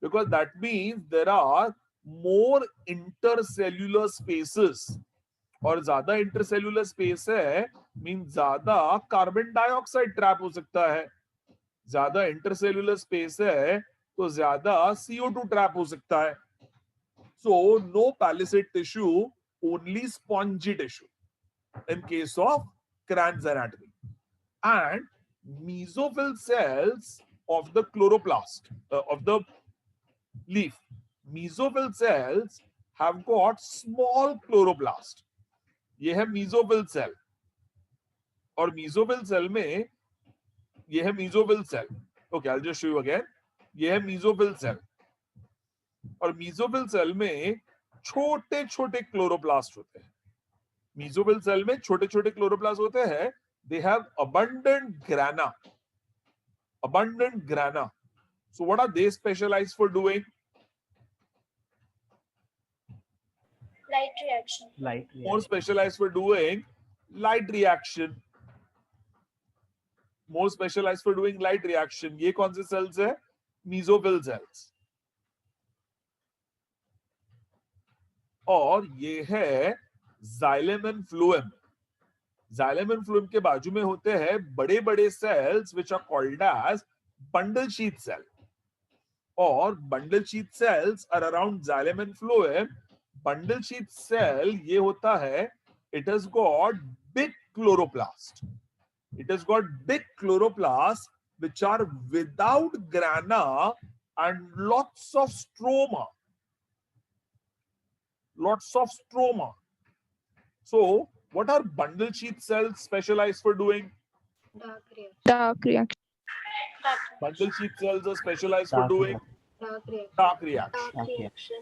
Because that means there are more intercellular spaces. और ज्यादा intercellular space है, mean ज्यादा carbon dioxide trap हो सकता है. ज्यादा इंटरसेल्यूलर स्पेस है तो ज्यादा CO2 ट्रैप हो सकता है. So no palisade tissue, only spongy tissue in case of Cran's anatomy. And mesophyll cells of the chloroplast of the leaf, mesophyll cells have got small chloroplast. ये है mesophyll cell, और mesophyll cell में ये है mesophyll cell. Okay, I'll just show you again. ये है mesophyll cell, और mesophyll cell में छोटे छोटे क्लोरोप्लास्ट होते हैं. mesophyll cell में छोटे छोटे क्लोरोप्लास्ट होते हैं. They have abundant grana. So what are they specialized for doing? Light reaction. More specialized for doing light reaction. More specialized for doing light reaction. ये कौन से cells है? Mesophyll cells. और ये है xylem and phloem. Xylem and phloem के बाजू में होते हैं बड़े बड़े cells which are called as bundle sheath cell. और bundle sheath cells are around xylem and phloem. Bundle sheath cell ये होता है, it has got big chloroplast. It has got big chloroplasts which are without grana and lots of stroma. Lots of stroma. So, what are bundle sheath cells specialized for doing? Dark reaction. Dark reaction. Dark Bundle sheath cells are specialized for Dark doing reaction. dark reaction. Dark reaction.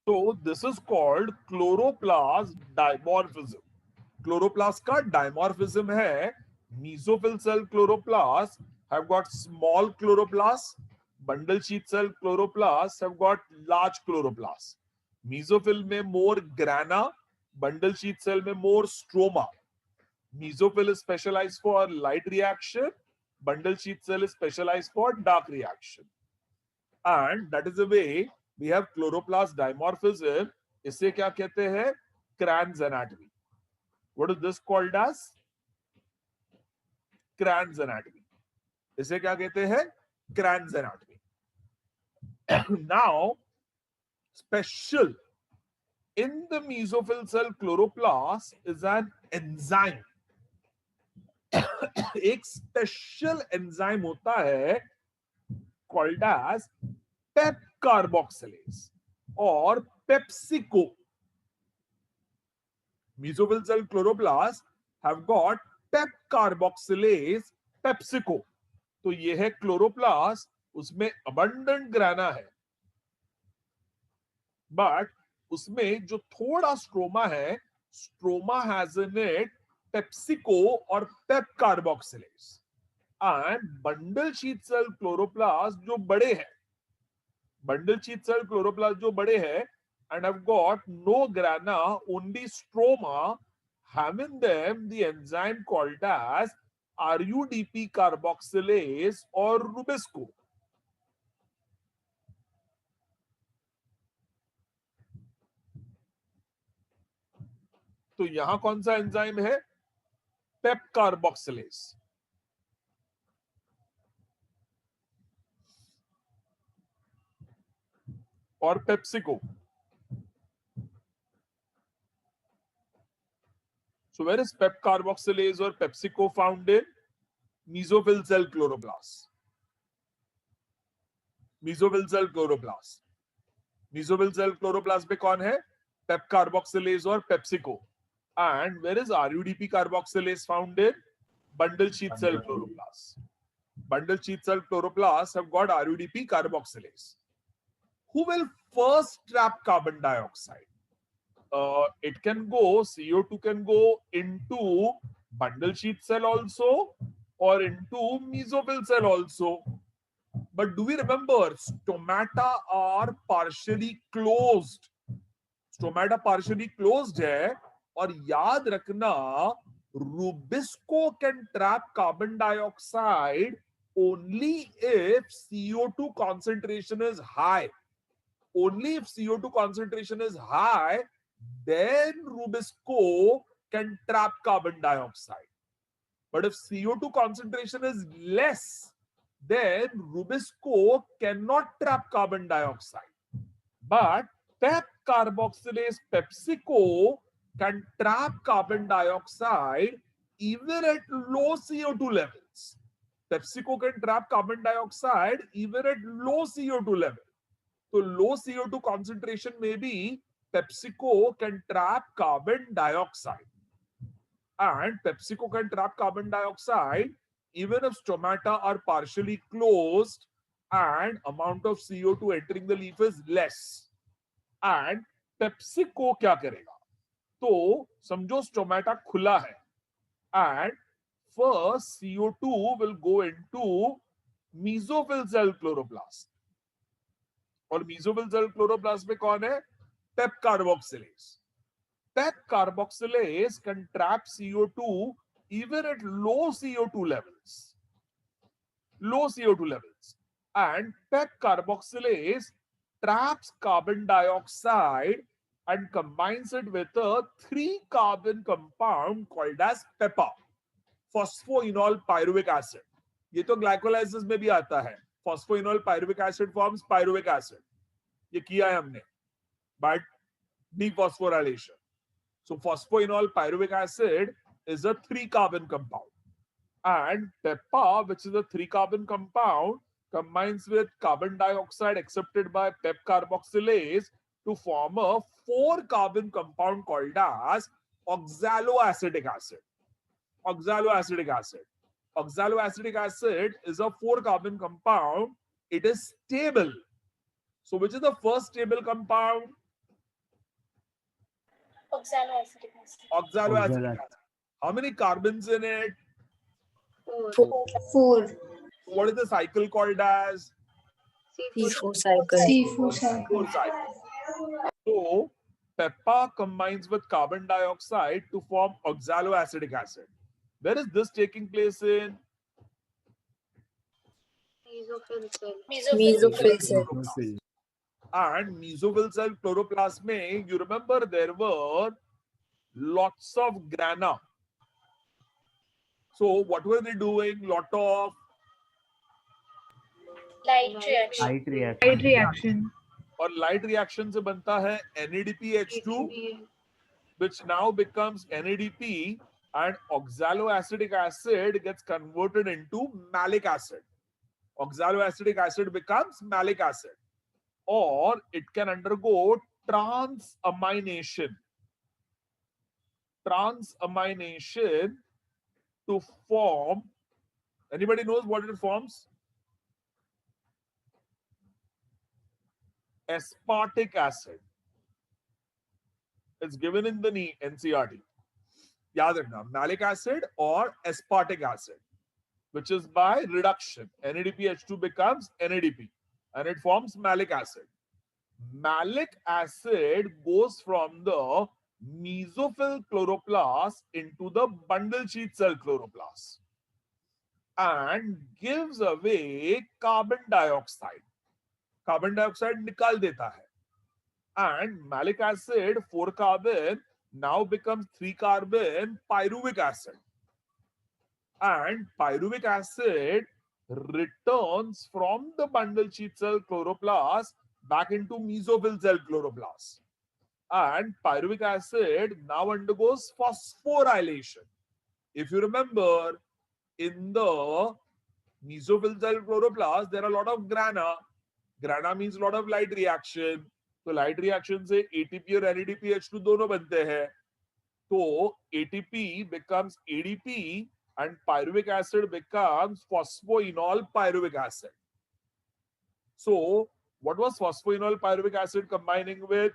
So, this is called chloroplast dimorphism. Chloroplast का dimorphism है. Mesophyll cell chloroplasts have got small chloroplasts. Bundle sheath cell chloroplasts have got large chloroplasts. Mesophyll में more grana, bundle sheath cell में more stroma. Mesophyll is specialized for light reaction. Bundle sheath cell is specialized for dark reaction. And that is the way we have chloroplast dimorphism. इसे क्या कहते हैं? Cran's anatomy. What is this called as? Cran's anatomy. इसे क्या कहते हैं? Cran's anatomy. Now, special in the mesophyll cell chloroplast is an enzyme. एक special enzyme होता है called as pep carboxylase or PepsiCo. Mesophyll cell chloroplasts have got pep carboxylase PepsiCo. तो ये है क्लोरोप्लास्ट, उसमें abundant ग्राना है, बट उसमें जो थोड़ा स्ट्रोमा है, stroma has in it PepsiCo और PEP carboxylase. And bundle sheath cell chloroplast जो बड़े हैं, बंडल शीथ सेल क्लोरोप्लास्ट जो बड़े हैं and have got no grana, only stroma, have in them the enzyme called as RUDP carboxylase or Rubisco. तो यहां कौन सा एंजाइम है? पेप कार्बोक्सिलेज और PepsiCo. So where is pep carboxylase or PepsiCo found in? Mesophyll cell chloroplast. Mesophyll cell chloroplast. Mesophyll cell chloroplast में कौन है? Pep carboxylase or PepsiCo. And where is RUDP carboxylase found in? Bundle sheath cell chloroplast. Bundle sheath cell chloroplasts have got RUDP carboxylase. Who will first trap carbon dioxide? It can go, CO2 can go into bundle sheath cell also or into mesophyll cell also. But do we remember stomata are partially closed? Stomata partially closed है, और याद रखना Rubisco can trap carbon dioxide only if CO2 concentration is high. Only if CO2 concentration is high, then Rubisco can trap carbon dioxide. But if CO2 concentration is less, then Rubisco cannot trap carbon dioxide. But pep carboxylase PepsiCo can trap carbon dioxide even at low CO2 levels. PepsiCo can trap carbon dioxide even at low CO2 level. So low CO2 concentration may be PepsiCo can trap carbon dioxide, and PepsiCo can trap carbon dioxide even if stomata are partially closed and amount of CO2 entering the leaf is less. And PepsiCo क्या करेगा? तो समझो stomata खुला है, and first CO2 will go into mesophyll cell chloroplast. और mesophyll cell chloroplast में कौन है? Pep carboxylase. Pep carboxylase can trap CO2 even at low CO2 levels. Low CO2 levels. And pep carboxylase traps carbon dioxide and combines it with a 3-carbon compound called as PEPA, phosphoenol pyruvic acid. ये तो glycolysis में भी आता है. Phosphoenol pyruvic acid forms pyruvic acid. ये किया है हमने. But dephosphorylation. So phosphoenol pyruvic acid is a 3-carbon compound. And PEPA, which is a 3-carbon compound, combines with carbon dioxide accepted by PEP carboxylase to form a 4-carbon compound called as oxaloacetic acid. Oxaloacetic acid. Oxaloacetic acid is a 4-carbon compound. It is stable. So which is the first stable compound? Oxaloacetic acid. Oxaloacetic acid. How many carbons in it? 4. What is the cycle called as? C4 cycle. C4 cycle. 4 cycle. So PEPA combines with carbon dioxide to form oxaloacetic acid. Where is this taking place in? Mesophil cell. And mesophil cell chloroplast mein, you remember there were lots of grana. So what were they doing? Lot of Light reaction. Light reaction. Light reaction. और light reaction से बनता है NADPH2, which now becomes NADP, and oxaloacetic acid gets converted into malic acid. Oxaloacetic acid becomes malic acid, or it can undergo transamination. Transamination to form. Anybody knows what it forms? Aspartic acid. It's given in the NCERT. याद रखना, malic acid or aspartic acid, which is by reduction. NADPH2 becomes NADP and it forms malic acid. Malic acid goes from the mesophil chloroplast into the bundle sheath cell chloroplast and gives away carbon dioxide. Carbon dioxide निकाल देता है. And malic acid, 4-carbon, now becomes 3-carbon pyruvic acid. And pyruvic acid returns from the bundle sheath cell chloroplast back into mesophil cell chloroplast. And pyruvic acid now undergoes phosphorylation. If you remember, in the mesophil cell chloroplast, there are a lot of grana. Grana means a lot of light reaction. तो light reaction से ATP और एनएडीपीएच2 दोनों बनते हैं. तो ATP becomes ADP and pyruvic acid becomes phosphoenol pyruvic acid. So what was phosphoenol pyruvic acid combining with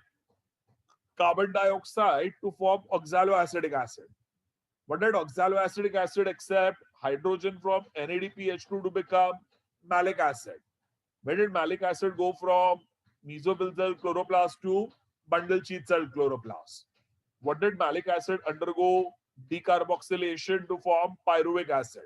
carbon dioxide to form oxaloacetic acid? What did oxaloacetic acid accept? Hydrogen from NADPH2 to become malic acid. Where did malic acid go from? Mesophil cell chloroplast to bundle sheath cell chloroplast. What did malic acid undergo? Decarboxylation to form pyruvic acid.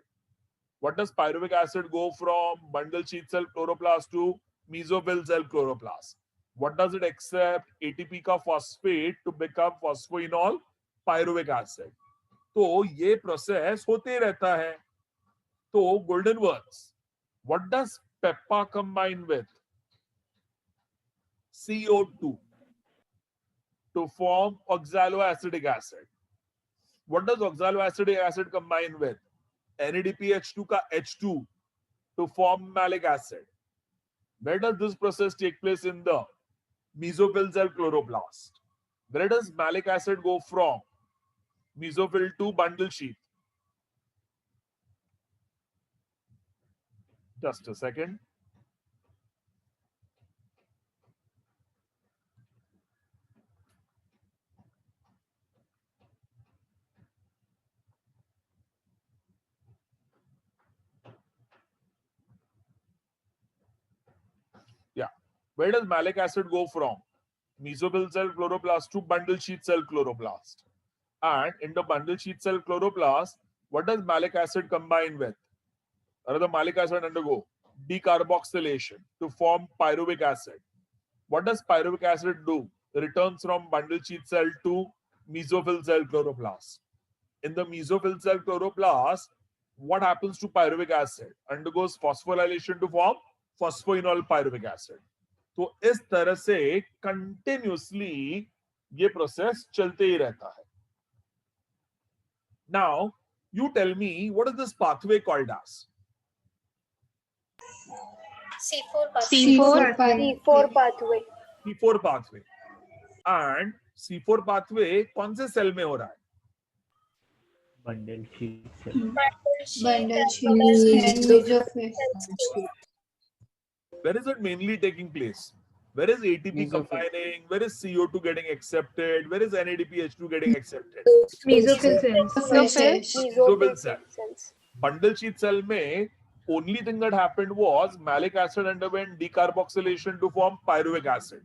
What does pyruvic acid go from bundle sheath cell chloroplast to mesophil cell chloroplast? What does it accept? ATP का phosphate to become phosphoenol pyruvic acid. तो ये process होते रहता है. तो golden words. What does PEPA combine with? CO2 to form oxaloacetic acid. What does oxaloacetic acid combine with? NADPH2 का H2 to form malic acid. Where does this process take place? In the mesophil cell chloroplast. Where does malic acid go from? Mesophil to bundle sheath. Just a second. Yeah. Where does malic acid go from? Mesophil cell chloroplast to bundle sheath cell chloroplast. And in the bundle sheath cell chloroplast, what does malic acid combine with? Or the malic acid undergo decarboxylation to form pyruvic acid. What does pyruvic acid do? Returns from bundle sheath cell to mesophil cell chloroplast. In the mesophil cell chloroplast, what happens to pyruvic acid? Undergoes phosphorylation to form phosphoenol pyruvic acid. तो इस तरह से continuously ये process चलते ही रहता है. Now, you tell me, what is this pathway called as? C4 pathway. C4 C4 pathway. C4 pathway. And C4 pathway कौन से सेल में हो रहा है? bundle sheet cell. Bundle sheet and mesophyll. Where is it mainly taking place? Where is ATP Mesophyll. combining? Where is CO2 getting accepted? Where is NADPH2 getting accepted? Mesophyll cells. Mesophyll cells. Bundle sheet cell में only thing that happened was malic acid underwent decarboxylation to form pyruvic acid.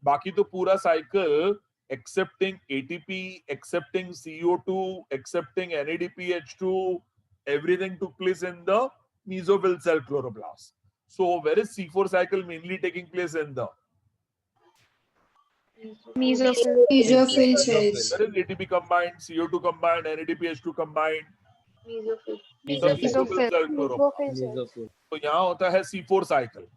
बाकी तो पूरा cycle accepting ATP, accepting CO2, accepting NADPH2, everything took place in the mesophyll cell chloroplast. So where is C4 cycle mainly taking place in the? Mesophyll cells. Where is ATP combined, CO2 combined, NADPH2 combined? The mesophyll cell chloroplast. So यहाँ होता है C4 cycle.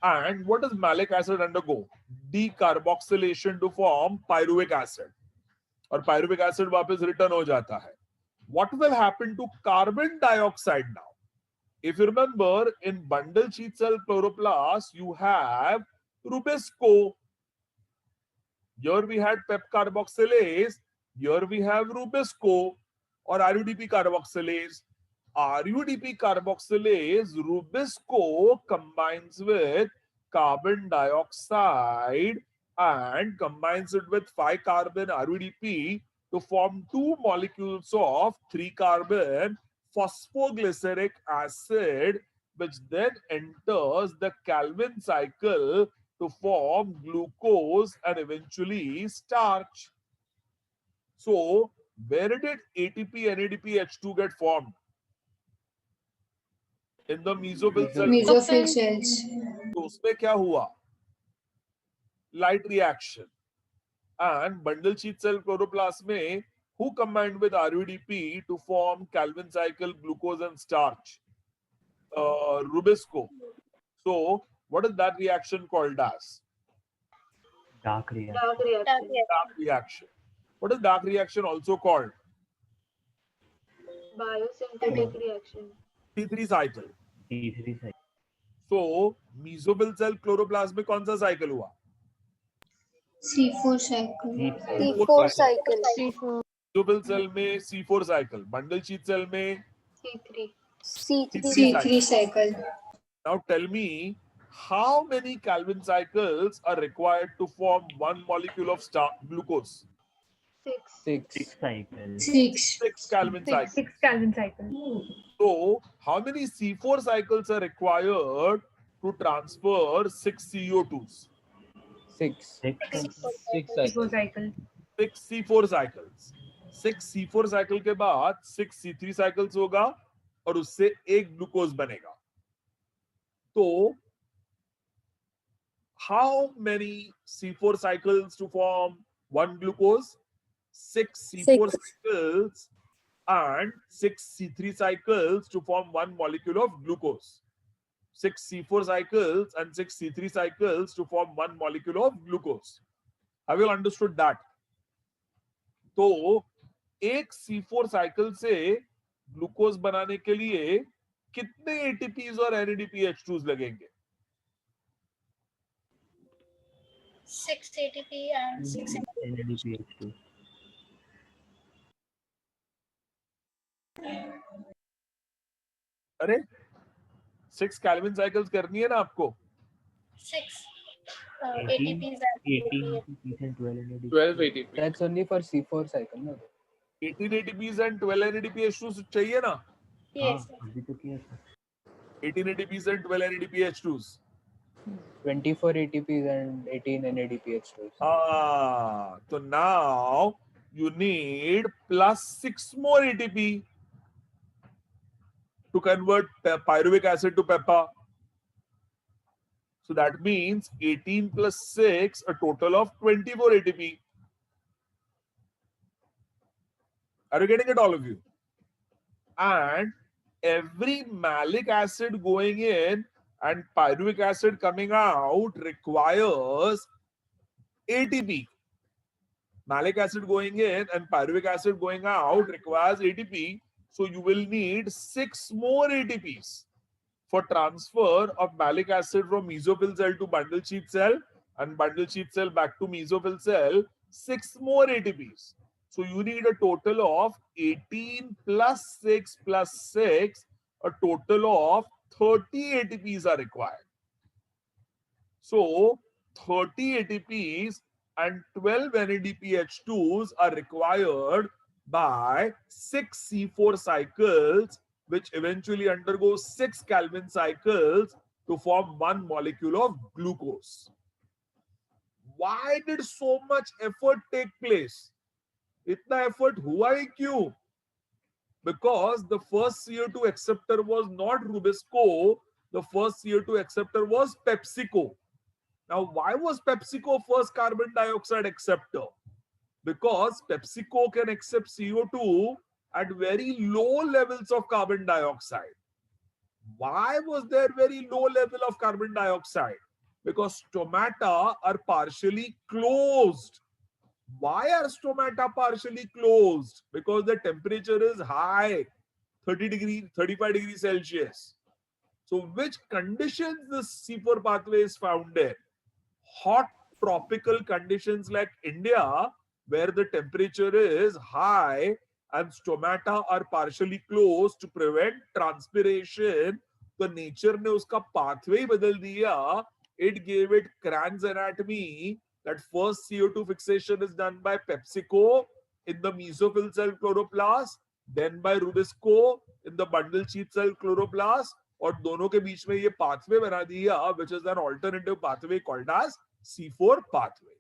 And what does malic acid undergo? Decarboxylation to form pyruvic acid. और pyruvic acid वापस return हो जाता है. What will happen to carbon dioxide now? If you remember, in bundle sheet cell chloroplast, you have rubisco. Here we had pep carboxylase. Here we have rubisco or RUDP carboxylase. RUDP carboxylase, rubisco combines with carbon dioxide and combines it with 5-carbon RUDP to form 2 molecules of 3-carbon phosphoglyceric acid, which then enters the Calvin cycle to form glucose and eventually starch. So, where did ATP, NADPH2 get formed? In the mesophyll cell. Mesophyll cells. तो उसमें क्या हुआ? Light reaction. And bundle sheet cell chloroplast में who combined with RUDP to form Calvin cycle glucose and starch? Rubisco. So what is that reaction called as? Dark reaction. Dark reaction. What is dark reaction also called? Biosynthetic reaction. T3 cycle. T3 cycle. So mesophyll cell chloroplast में कौन सा cycle हुआ? C4 cycle. C4 cycle. C4. Mesophyll cell में C4 cycle. Bundle sheet cell में C3 cycle. Now tell me, how many Calvin cycles are required to form one molecule of glucose? 6 cycles. 6 Calvin cycles. 6 Calvin cycles. So, how many C4 cycles are required to transfer 6 CO2s? 6. 6 C4 cycle. 6 C4 cycles. 6 C4 cycle के बाद 6 C3 cycles होगा और उससे एक glucose बनेगा. तो how many C4 cycles to form one glucose? 6 C4 cycles and 6 C3 cycles to form one molecule of glucose. 6 C4 cycles and 6 C3 cycles to form one molecule of glucose. Have you understood that? तो एक C4 cycle से glucose बनाने के लिए कितने ATPs और NADPH2s लगेंगे? 6 ATP and 6 NADPH2. अरे 6 Calvin cycles करनी है ना आपको? 6 ATPs and 18 ATPs and 12 NADPH2. 12 ATP. That's only for C4 cycle, no? 18 ATPs and 12 NADPH2s चाहिए ना? Yes. अभी तो किया था. 18 ATPs and 12 NADPH2s. 24 ATPs and 18 NADPH2s. So now you need plus 6 more ATP to convert pyruvic acid to PEPA. So that means 18 plus 6, a total of 24 ATP. Are you getting it, all of you? And every malic acid going in and pyruvic acid coming out requires ATP. Malic acid going in and pyruvic acid going out requires ATP. So you will need 6 more ATPs for transfer of malic acid from mesophyll cell to bundle sheath cell and bundle sheath cell back to mesophyll cell. 6 more ATPs. So you need a total of 18 plus 6 plus 6. A total of 30 ATPs are required. So 30 ATPs and 12 NADPH2s are required by 6 C4 cycles, which eventually undergo 6 Calvin cycles to form one molecule of glucose. Why did so much effort take place? Itna effort hua hi kyun? Because the first CO2 acceptor was not Rubisco, the first CO2 acceptor was PepsiCo. Now, why was PepsiCo first carbon dioxide acceptor? Because PepsiCo can accept CO2 at very low levels of carbon dioxide. Why was there very low level of carbon dioxide? Because stomata are partially closed. Why are stomata partially closed? Because the temperature is high, 30 degree, 35 degrees Celsius. So which conditions this C4 pathway is found in? Hot tropical conditions like India, where the temperature is high and stomata are partially closed to prevent transpiration. तो nature ने उसका pathway बदल दिया. It gave it Cran's anatomy that first CO2 fixation is done by PepsiCo in the mesophyll cell chloroplast, then by Rubisco in the bundle sheath cell chloroplast, और दोनों के बीच में ये pathway बना दिया, which is an alternative pathway called as C4 pathway.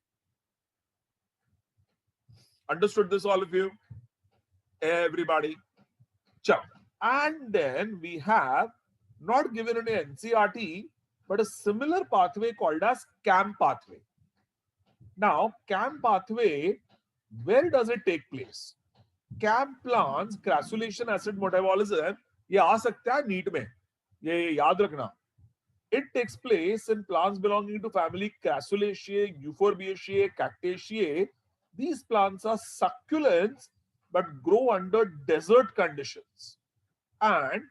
Understood this, all of you? Everybody? Chap. And then we have, not given in a NCRT, but a similar pathway called as CAM pathway. Now, CAM pathway, where does it take place? CAM plants, crassulacean acid metabolism, ये आ सकता है NEET में, ये याद रखना. It takes place in plants belonging to family Crassulaceae, Euphorbiaceae, Cactaceae. These plants are succulents but grow under desert conditions. And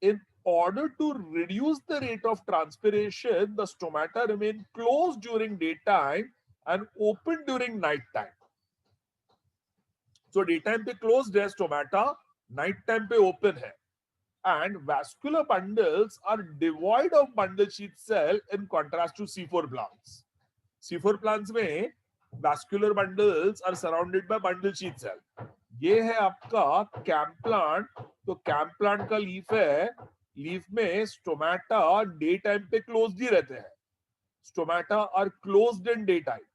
in order to reduce the rate of transpiration, the stomata remain closed during daytime and open during nighttime. So daytime पे closed है stomata, nighttime पे open है. And vascular bundles are devoid of bundle sheath cell in contrast to C4 plants. C4 plants में vascular bundles are surrounded by bundle sheath cell. ये है आपका CAM plant. तो CAM plant का leaf है. Leaf में stomata daytime पे closed ही रहते हैं. Stomata are closed in daytime.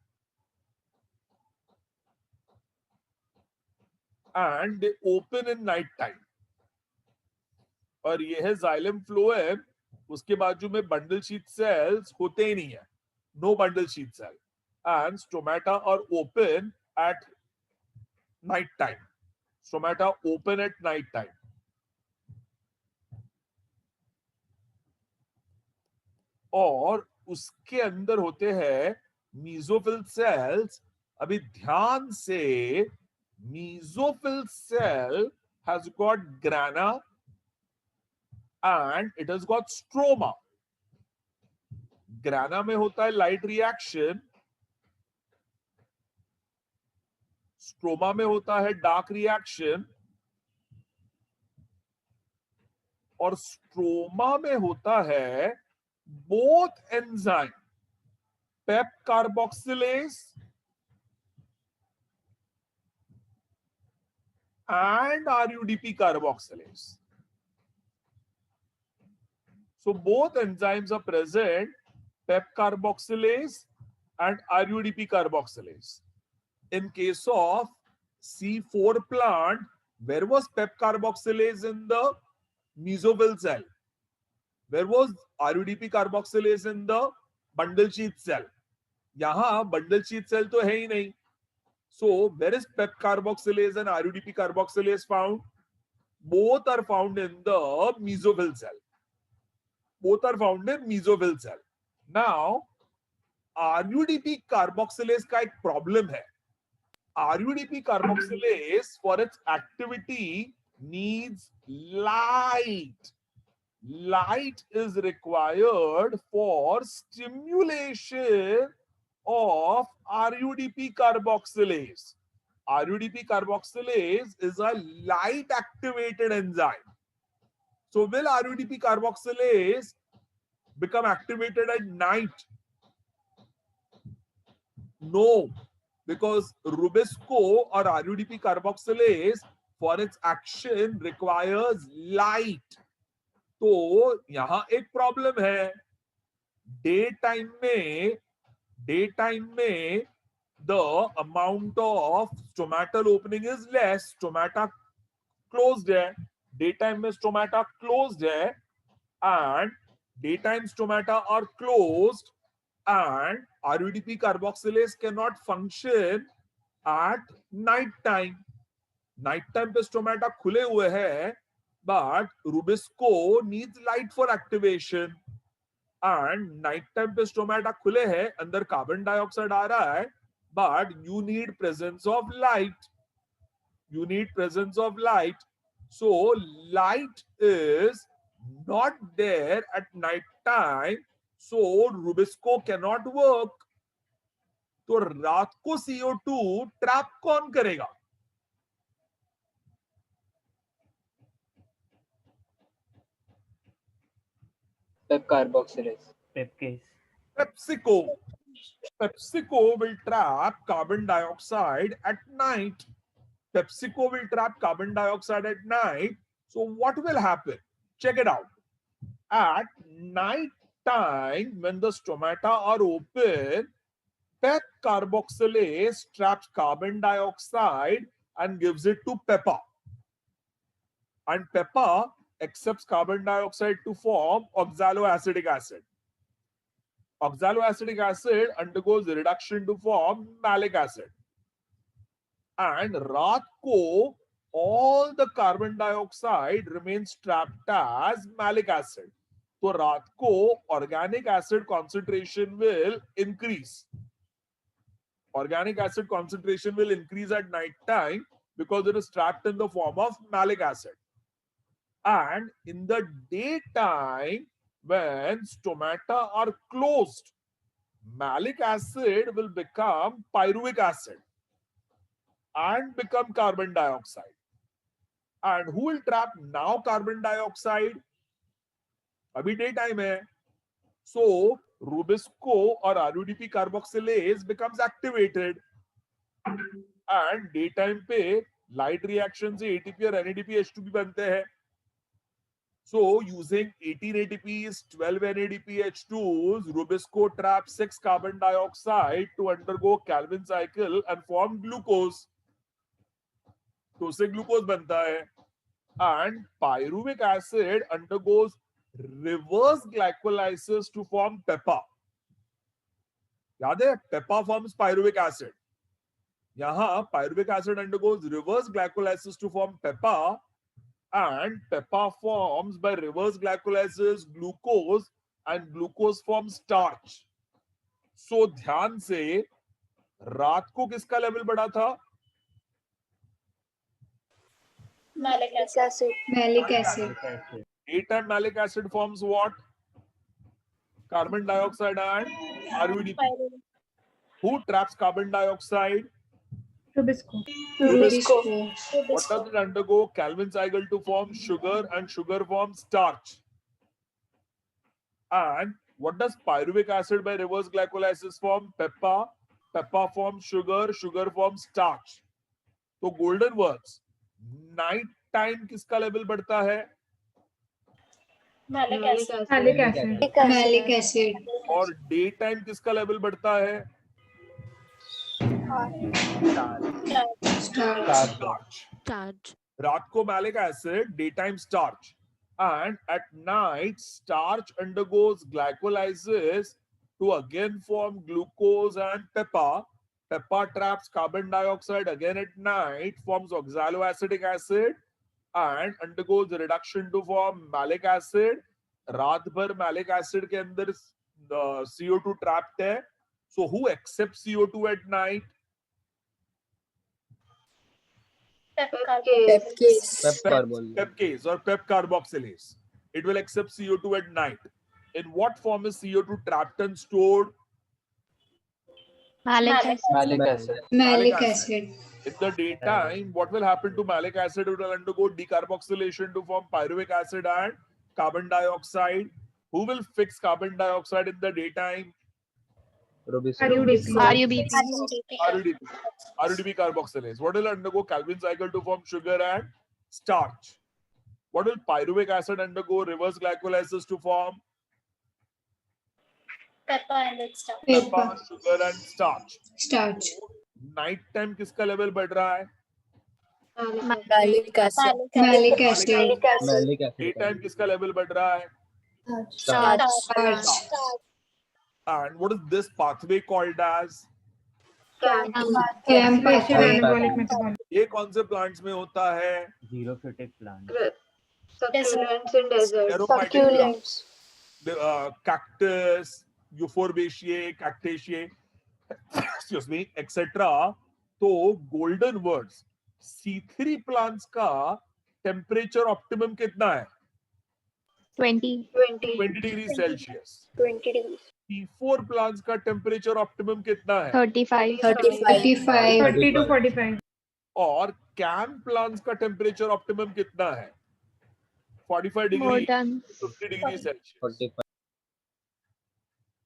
And they open in night time. और ये है xylem phloem, उसके बाजू में bundle sheath cells होते ही नहीं है. No bundle sheath cell. And stomata are open at night time. Stomata open at night time. और उसके अंदर होते हैं mesophyll cells. अभी ध्यान से, mesophyll cell has got grana and it has got stroma. Grana में होता है light reaction, stroma में होता है dark reaction, और stroma में होता है both enzyme pep carboxylase and RUDP carboxylase. So both enzymes are present, pep carboxylase and RUDP carboxylase. In case of C4 plant, where was pep carboxylase in the mesophyll cell? Where was RUDP carboxylase in the bundle sheath cell? यहाँ bundle sheath cell तो है ही नहीं. So where is pep carboxylase and RUDP carboxylase found? Both are found in the mesophyll cell. Both are found in mesophyll cell. Now, RUDP carboxylase का एक problem है. RUDP carboxylase for its activity needs light. Light is required for stimulation of RUDP carboxylase. RUDP carboxylase is a light activated enzyme. So will RUDP carboxylase become activated at night? No, because Rubisco or RUDP carboxylase for its action requires light. तो यहां एक problem है, day time में the amount of stomatal opening is less, stomata closed है, daytime में stomata closed है, and daytime stomata are closed, and RUDP carboxylase cannot function at night time. Night time पे stomata खुले हुए हैं, but Rubisco needs light for activation. And night time पे stomata खुले हैं, अंदर कार्बन डाइऑक्साइड आ रहा है, but you need presence of light. You need presence of light. So light is not there at night time, so Rubisco cannot work. तो रात को CO2 trap कौन करेगा? Pep carboxylase. Pepcase. PepsiCo. PepsiCo will trap carbon dioxide at night. PepsiCo will trap carbon dioxide at night. So what will happen? Check it out. At night time, when the stomata are open, Pep carboxylase traps carbon dioxide and gives it to Peppa. And Peppa accepts carbon dioxide to form oxaloacetic acid. Oxaloacetic acid undergoes reduction to form malic acid. And रात को all the carbon dioxide remains trapped as malic acid. So रात को organic acid concentration will increase. Organic acid concentration will increase at night time because it is trapped in the form of malic acid. And in the daytime, when stomata are closed, malic acid will become pyruvic acid and become carbon dioxide. And who will trap now carbon dioxide? Abhi daytime hai. So Rubisco or RUDP carboxylase becomes activated. And daytime पे light reaction से ATP और NADP H2 भी बनते हैं. So using 18 ATPs, 12 NADP H2s, Rubisco traps 6 carbon dioxide to undergo Calvin cycle and form glucose. तो उससे glucose बनता है. And pyruvic acid undergoes reverse glycolysis to form Peppa. याद है? Peppa forms pyruvic acid. यहाँ pyruvic acid undergoes reverse glycolysis to form Peppa, and Peppa forms by reverse glycolysis glucose, and glucose forms starch. So ध्यान से रात को किसका level बढ़ा था? Malic acid. Malic acid. Daytime malic acid forms what? Carbon dioxide and RUDP. Who traps carbon dioxide? Rubisco. Rubisco. What does it undergo? Calvin cycle to form sugar, and sugar forms starch. And what does pyruvic acid by reverse glycolysis form? Peppa. Peppa forms sugar, sugar forms starch. तो golden words. Night time किसका level बढ़ता है? Malic acid. Malic acid. Malic acid. और day time किसका level बढ़ता है? Starch. Charge. रात को malic acid, daytime starch. And at night, starch undergoes glycolysis to again form glucose and Peppa. Peppa traps carbon dioxide again at night, forms oxaloacetic acid and undergoes reduction to form malic acid. रात भर malic acid के अंदर CO2 trapped है. So who accepts CO2 at night? Pep carboxylase. Pepcase or pep carboxylase. It will accept CO2 at night. In what form is CO2 trapped and stored? Malic acid. Malic acid. Malic acid. In the daytime, what will happen to malic acid? It will undergo decarboxylation to form pyruvic acid and carbon dioxide. Who will fix carbon dioxide in the daytime? RUDP. RUBP. RUDP. RUDP carboxylase. What will undergo Calvin cycle to form sugar and starch? What will pyruvic acid undergo reverse glycolysis to form? Pepper and its stuff. Pepper. Sugar and starch. Starch. Night time किसका level बढ़ रहा है? Malic acid. Malic acid. Malic acid. Day time किसका level बढ़ रहा है? Starch. Starch. And what is this pathway called as? Camp Special pathway. anabolic metabolic. ये कौन से प्लांट्स में होता है? Xerophytic plant. Succulents in desert. Aromatic plants. Cactus, Euphorbiaceae, Cactaceae, excuse me, etc. तो golden words. C3 plants का temperature optimum कितना है? 20. 20 degrees Celsius. 20 degrees. C4 plants का temperature optimum कितना है? 35. 35. 30 to 45. और CAM plants का temperature optimum कितना है? 45 More degree, than 50 degrees Celsius. 45.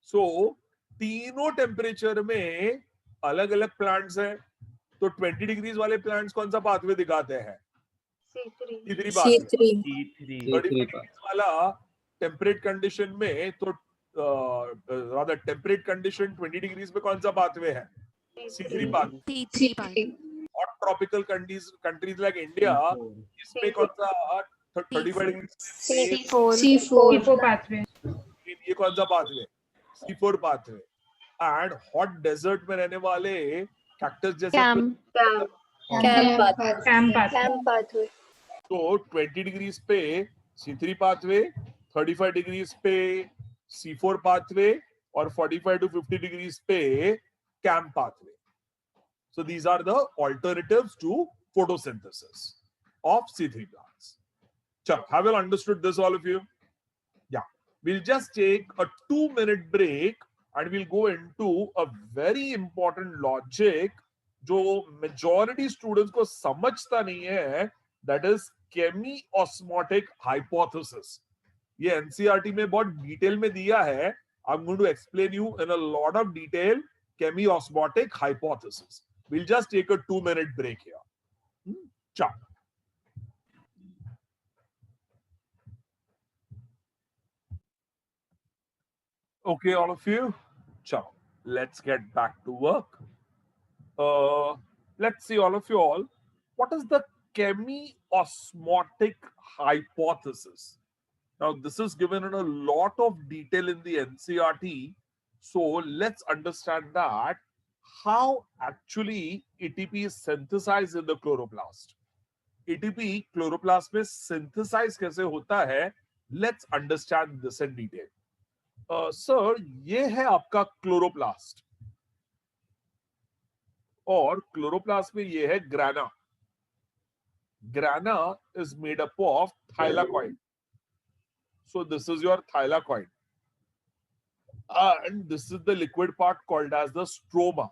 So तीनों टेम्परेचर में अलग अलग प्लांट्स हैं. तो 20 डिग्रीज वाले प्लांट्स कौन सा पाथवे दिखाते हैं? C3 pathway. E3. 35 डिग्रीज वाला टेम्परेट कंडीशन में तो rather टेम्परेट कंडीशन 20 डिग्रीज में कौन सा पाथवे है? C3 pathway. C3. और ट्रॉपिकल कंट्रीज लाइक इंडिया, इसमें कौन सा 35 डिग्री? C4. T4 pathway. ये कौन सा pathway? C4 pathway. And hot desert में रहने वाले कैक्टस जैसे Cam. Camp pathway. तो 20 डिग्रीज पे C3 पाथवे, 35 डिग्रीज पे C4 पाथवे और 45 to 50 डिग्रीज पे CAM pathway. So these are the alternatives to photosynthesis of C3 plants. Chalo, have you understood this, all of you? Yeah. We'll just take a 2-minute break and we'll go into a very important logic जो majority students को समझता नहीं है, that is chemi-osmotic hypothesis. ये NCERT में बहुत detail में दिया है. I'm going to explain you in a lot of detail chemi-osmotic hypothesis. We'll just take a 2-minute break here. Ciao. Okay, all of you. Ciao. Let's get back to work. Let's see, all of you all. What is the chemi-osmotic hypothesis? Now, this is given in a lot of detail in the NCERT. So let's understand that how actually ATP is synthesized in the chloroplast. ATP chloroplast में synthesize कैसे होता है? Let's understand this in detail. Sir, ये है आपका chloroplast. और chloroplast में ये है grana. Grana is made up of thylakoid. So this is your thylakoid. And this is the liquid part called as the stroma.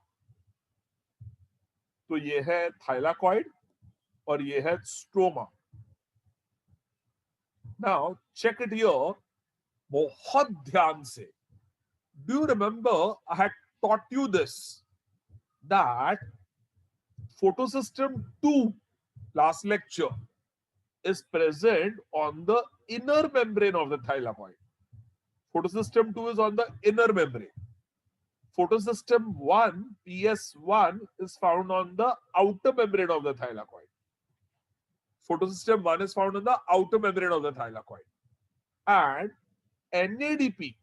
तो ये है thylakoid और ये है stroma. Now check it here. बहुत ध्यान से. Do you remember I had taught you this, that photosystem 2 last lecture is present on the inner membrane of the thylakoid. Photosystem 2 is on the inner membrane. Photosystem 1, PS1, is found on the outer membrane of the thylakoid. Photosystem 1 is found on the outer membrane of the thylakoid. And NADP,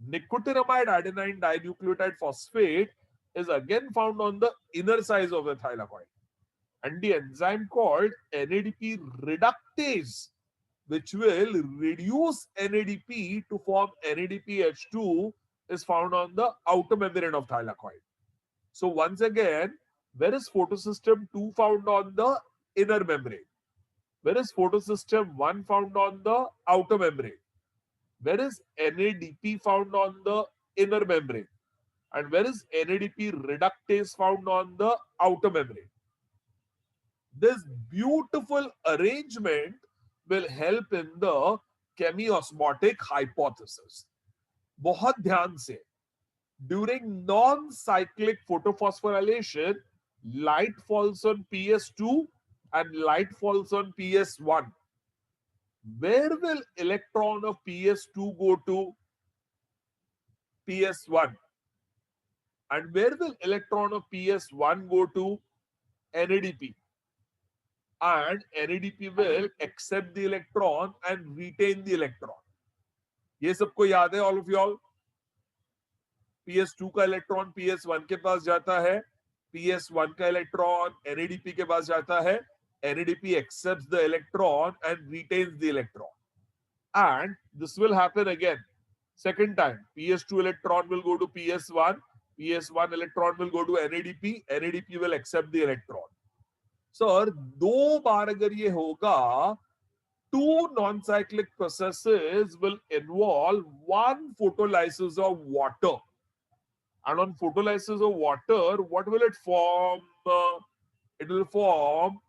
nicotinamide adenine dinucleotide phosphate, is again found on the inner side of the thylakoid. And the enzyme called NADP reductase, which will reduce NADP to form NADPH2, is found on the outer membrane of thylakoid. So once again, where is photosystem 2 found on the inner membrane, whereas photosystem 1 found on the outer membrane, whereas NADP found on the inner membrane, and whereas NADP reductase found on the outer membrane. This beautiful arrangement will help in the chemiosmotic hypothesis. बहुत ध्यान से, during non-cyclic photophosphorylation, light falls on PS2 and light falls on PS1. Where will electron of PS2 go to? PS1. And where will electron of PS1 go to? NADP. And NADP will accept the electron and retain the electron. ये सबको याद है all of y'all? PS2 का electron PS1 के पास जाता है, PS1 का electron NADP के पास जाता है, NADP accepts the electron and retains the electron. And this will happen again. Second time, PS2 electron will go to PS1, PS1 electron will go to NADP, NADP will accept the electron. Sir, दो बार अगर ये होगा, two non-cyclic processes will involve one photolysis of water. And on photolysis of water, what will it form? It will form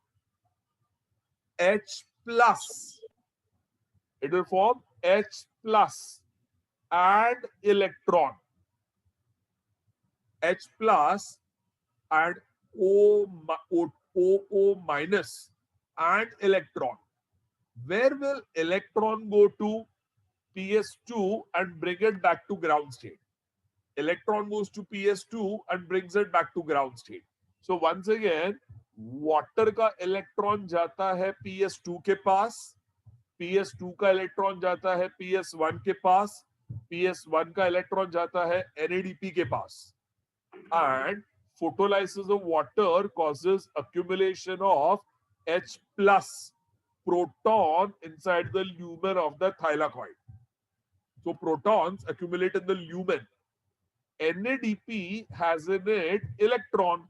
H plus. It will form H plus and electron. H plus and O minus and electron. Where will electron go to? PS2 and bring it back to ground state. Electron goes to PS2 and brings it back to ground state. So once again, water का electron जाता है PS2 के पास, PS2 का electron जाता है PS1 के पास, PS1 का electron जाता है NADP के पास. And photolysis of water causes accumulation of H plus proton inside the lumen of the thylakoid. So protons accumulate in the lumen. NADP has in it electron,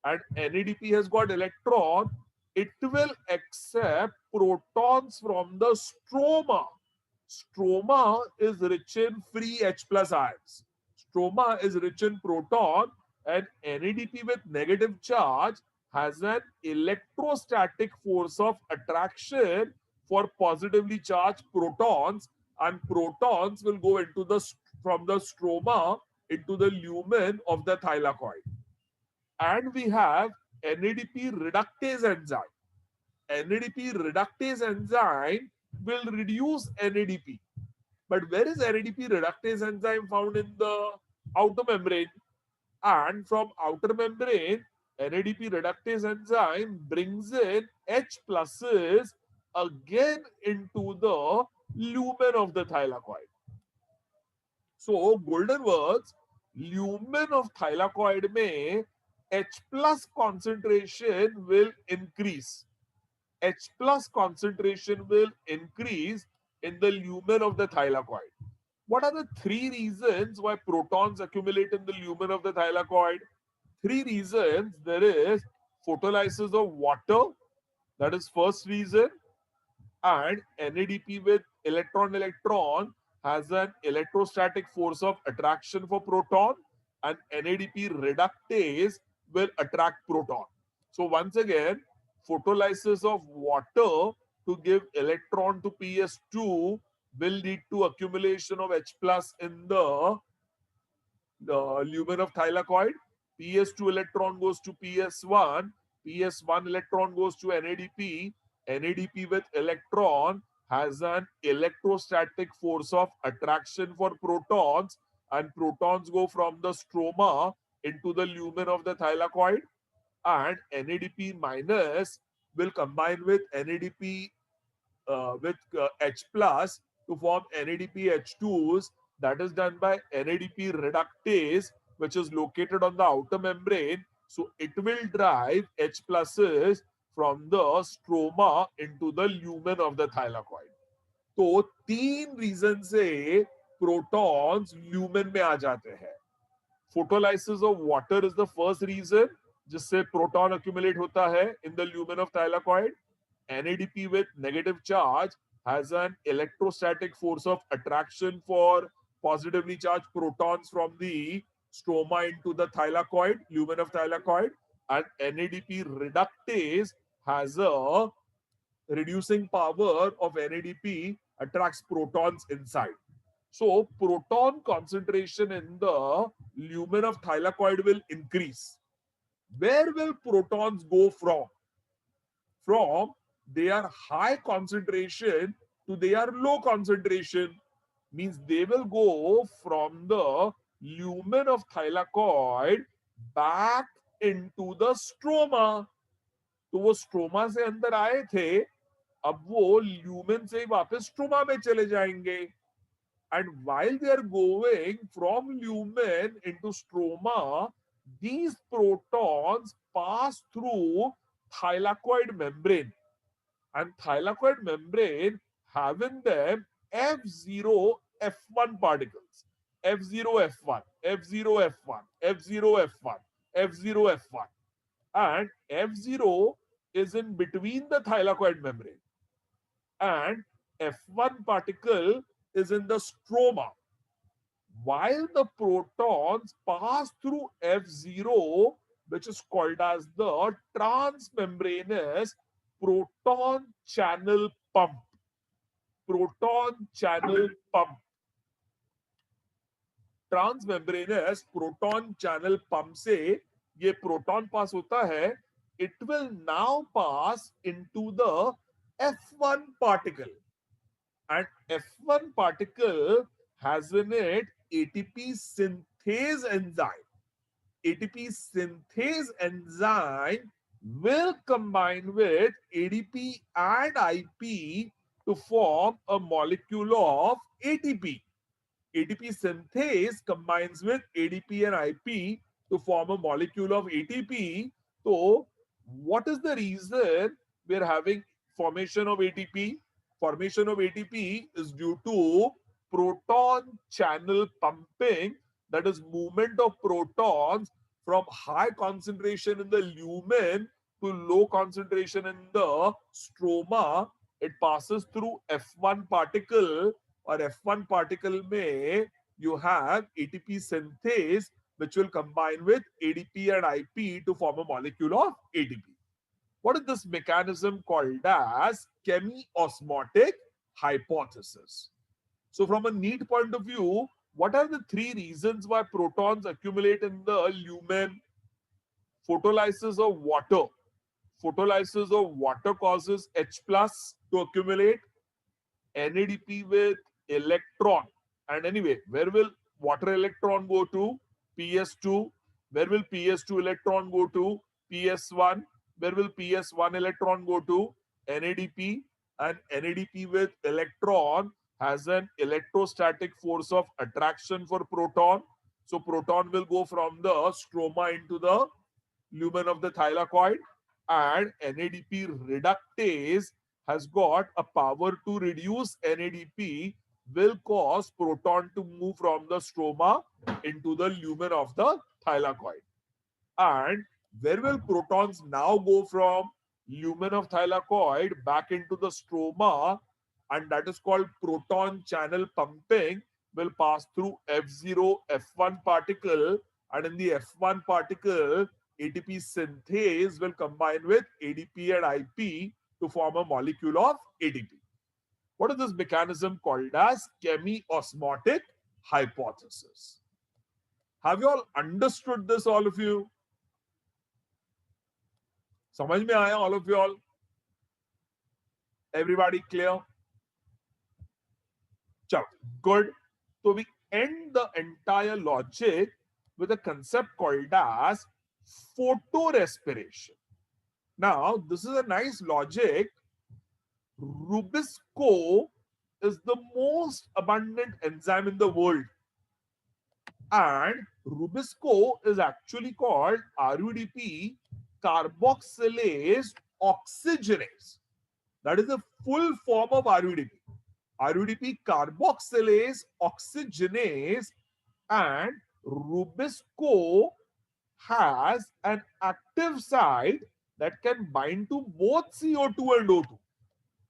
and NADP has got electron. It will accept protons from the stroma. Stroma is rich in free H plus ions. Stroma is rich in proton, and NADP with negative charge has an electrostatic force of attraction for positively charged protons, and protons will go into the from the stroma into the lumen of the thylakoid. And we have NADP reductase enzyme. NADP reductase enzyme will reduce NADP. But where is NADP reductase enzyme found? In the outer membrane. And from outer membrane, NADP reductase enzyme brings in H pluses again into the lumen of the thylakoid. So golden words, lumen of thylakoid में H plus concentration will increase. H plus concentration will increase in the lumen of the thylakoid. What are the three reasons why protons accumulate in the lumen of the thylakoid? Three reasons. There is photolysis of water. That is first reason. And NADP with electron has an electrostatic force of attraction for proton, and NADP reductase will attract proton. So once again, photolysis of water to give electron to PS2 will lead to accumulation of H plus in the lumen of thylakoid. PS2 electron goes to PS1, PS1 electron goes to NADP, NADP with electron has an electrostatic force of attraction for protons, and protons go from the stroma into the lumen of the thylakoid, and NADP minus will combine with NADP with H plus to form NADP H2s. That is done by NADP reductase, which is located on the outer membrane. So it will drive H pluses from the stroma into the lumen of the thylakoid. तो तीन reason से protons lumen में आ जाते हैं. Photolysis of water is the first reason. जिससे proton accumulate होता है in the lumen of thylakoid. NADP with negative charge has an electrostatic force of attraction for positively charged protons from the stroma into the thylakoid, lumen of thylakoid, and NADP reductase has a reducing power of NADP attracts protons inside. So proton concentration in the lumen of thylakoid will increase. Where will protons go from? From their high concentration to their low concentration. Means they will go from the lumen of thylakoid back into the stroma. तो वो stroma से अंदर आए थे, अब वो lumen से वापस स्ट्रोमा में चले जाएंगे. And while they are going from lumen into stroma, these protons pass through thylakoid membrane, and thylakoid membrane having them F0 F1 particles. F0 F1, F0 F1, F0 F1, F0 F1. And F0 is in between the thylakoid membrane, and F1 particle is in the stroma. While the protons pass through F0, which is called as the transmembranous proton channel pump. Proton channel pump. Transmembranous proton channel pump से ये proton pass होता है, it will now pass into the F1 particle. And F1 particle has in it ATP synthase enzyme. ATP synthase enzyme will combine with ADP and IP to form a molecule of ATP. ATP synthase combines with ADP and IP to form a molecule of ATP. So, what is the reason we are having formation of ATP? Formation of ATP is due to proton channel pumping, that is movement of protons from high concentration in the lumen to low concentration in the stroma. It passes through F1 particle, or F1 particle may you have ATP synthase which will combine with ADP and IP to form a molecule of ATP. What is this mechanism called as chemiosmotic hypothesis? So from a NEET point of view, what are the three reasons why protons accumulate in the lumen? Photolysis of water. Photolysis of water causes H plus to accumulate. NADP with electron. And anyway, where will water electron go to? PS2. Where will PS2 electron go to? PS1. Where will PS1 electron go to? NADP. And NADP with electron has an electrostatic force of attraction for proton. So proton will go from the stroma into the lumen of the thylakoid, and NADP reductase has got a power to reduce NADP, will cause proton to move from the stroma into the lumen of the thylakoid. And where will protons now go from? Lumen of thylakoid back into the stroma, and that is called proton channel pumping, will pass through F0 F1 particle, and in the F1 particle ATP synthase will combine with ADP and IP to form a molecule of ATP. What is this mechanism called as chemiosmotic hypothesis? Have you all understood this, all of you? समझ में आया, all of you all? Everybody clear? Chalo, good. So we end the entire logic with a concept called as photorespiration. Now, this is a nice logic. Rubisco is the most abundant enzyme in the world. And Rubisco is actually called RUDP, carboxylase oxygenase. That is the full form of RUDP. RUDP carboxylase oxygenase, and Rubisco has an active site that can bind to both CO2 and O2.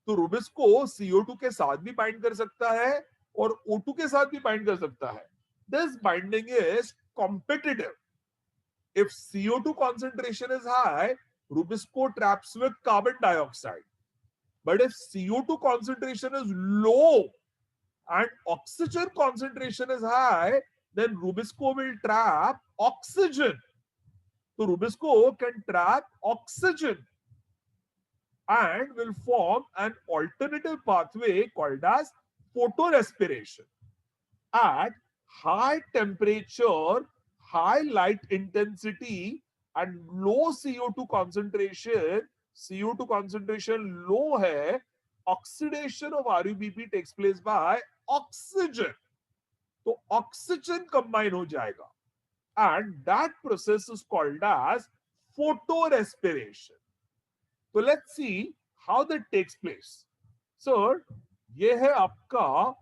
तो Rubisco CO2 के साथ भी bind कर सकता है और O2 के साथ भी बाइंड कर सकता है. This binding is competitive. If CO2 concentration is high, Rubisco traps with carbon dioxide. But if CO2 concentration is low and oxygen concentration is high, then Rubisco will trap oxygen. So Rubisco can trap oxygen and will form an alternative pathway called as photorespiration. At high temperature, high light intensity, and low CO2 concentration, CO2 concentration low hai, oxidation of RUBP takes place by oxygen. So oxygen combine ho jayega. And that process is called as photorespiration. So let's see how that takes place. Sir, ये है आपका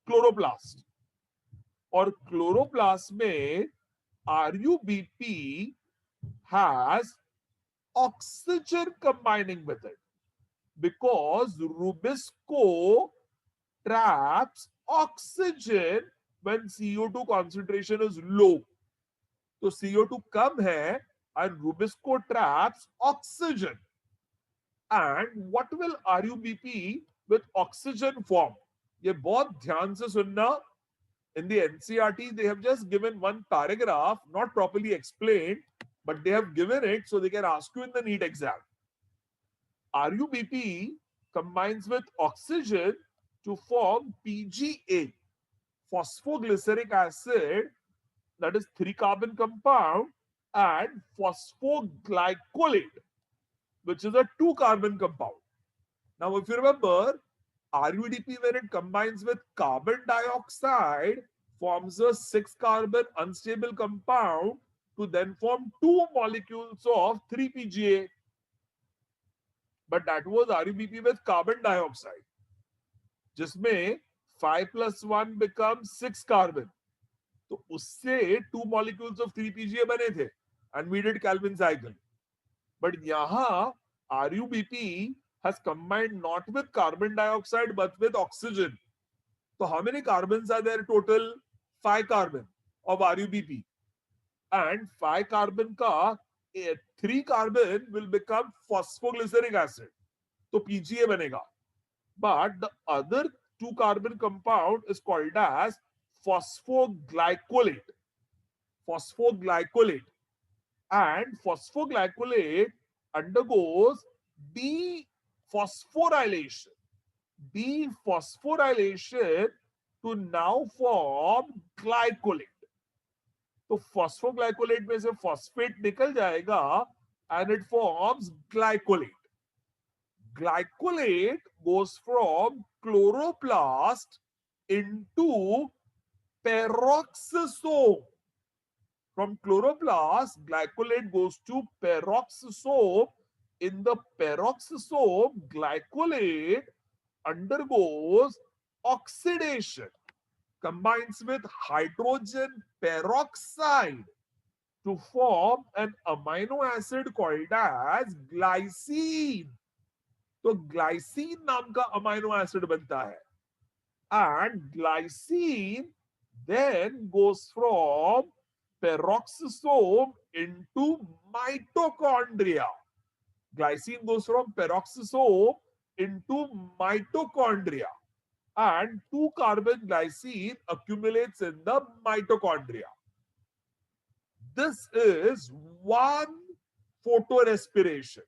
chloroplast और chloroplast में RUBP has oxygen combining with it because Rubisco traps oxygen when CO2 concentration is low. तो CO2 कम है and Rubisco traps oxygen. And what will RUBP with oxygen form? ये बहुत ध्यान से सुनना. In the NCRT, they have just given one paragraph, not properly explained, but they have given it so they can ask you in the NEET exam. RUBP combines with oxygen to form PGA, phosphoglyceric acid, that is 3-carbon compound, and phosphoglycolate, which is a 2-carbon compound. Now, if you remember, RUDP, when it combines with carbon dioxide, forms a 6-carbon unstable compound to then form 2 molecules of 3-PGA. But that was RUBP with carbon dioxide, जिसमें 5 plus 1 becomes 6 carbon. तो उससे 2 molecules of 3-PGA बने थे and we did Calvin cycle. But यहाँ RUBP has combined not with carbon dioxide but with oxygen. So how many carbons are there total? 5 carbon of RUBP. And 5 carbon ka 3 carbon will become phosphoglyceric acid. So PGA banega. But the other 2 carbon compound is called as phosphoglycolate. Phosphoglycolate. And phosphoglycolate undergoes dephosphorylation. Dephosphorylation to now form glycolate. तो phosphoglycolate में से phosphate निकल जाएगा and it forms glycolate. Glycolate goes from chloroplast into peroxisome. From chloroplast, glycolate goes to peroxisome. In the peroxisome, glycolate undergoes oxidation, combines with hydrogen peroxide to form an amino acid called as glycine. तो glycine नाम का amino acid बनता है. And glycine then goes from peroxisome into mitochondria. Glycine goes from peroxisome into mitochondria. And 2-carbon glycine accumulates in the mitochondria. This is one photorespiration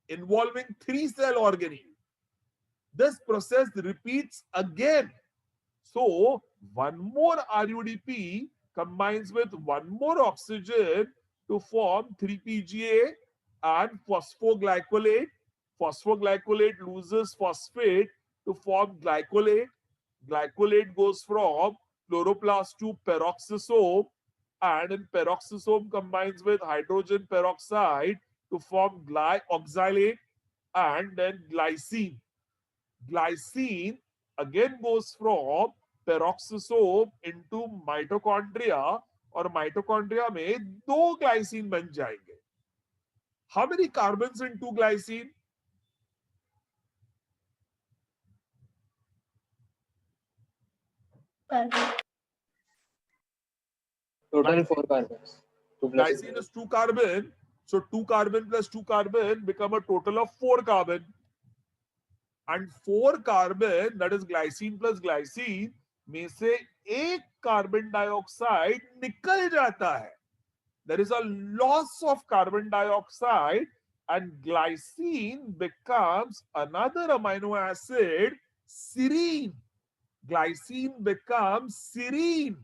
involving 3-cell organelle. This process repeats again. So, one more RUDP combines with one more oxygen to form 3-PGA and phosphoglycolate. Phosphoglycolate loses phosphate to form glycolate. Glycolate goes from chloroplast to peroxisome, and in peroxisome combines with hydrogen peroxide to form glyoxylate and then glycine. Glycine again goes from peroxisome into mitochondria और mitochondria में 2 glycine बन जाएंगे. How many carbons in 2 glycine? Carbon. Total 4 carbons. 2 plus Glycine is 2 carbon. So 2 carbon plus 2 carbon become a total of 4 carbon. And 4 carbon, that is glycine plus glycine, में से एक carbon dioxide निकल जाता है. There is a loss of carbon dioxide and glycine becomes another amino acid, serine. Glycine becomes serine,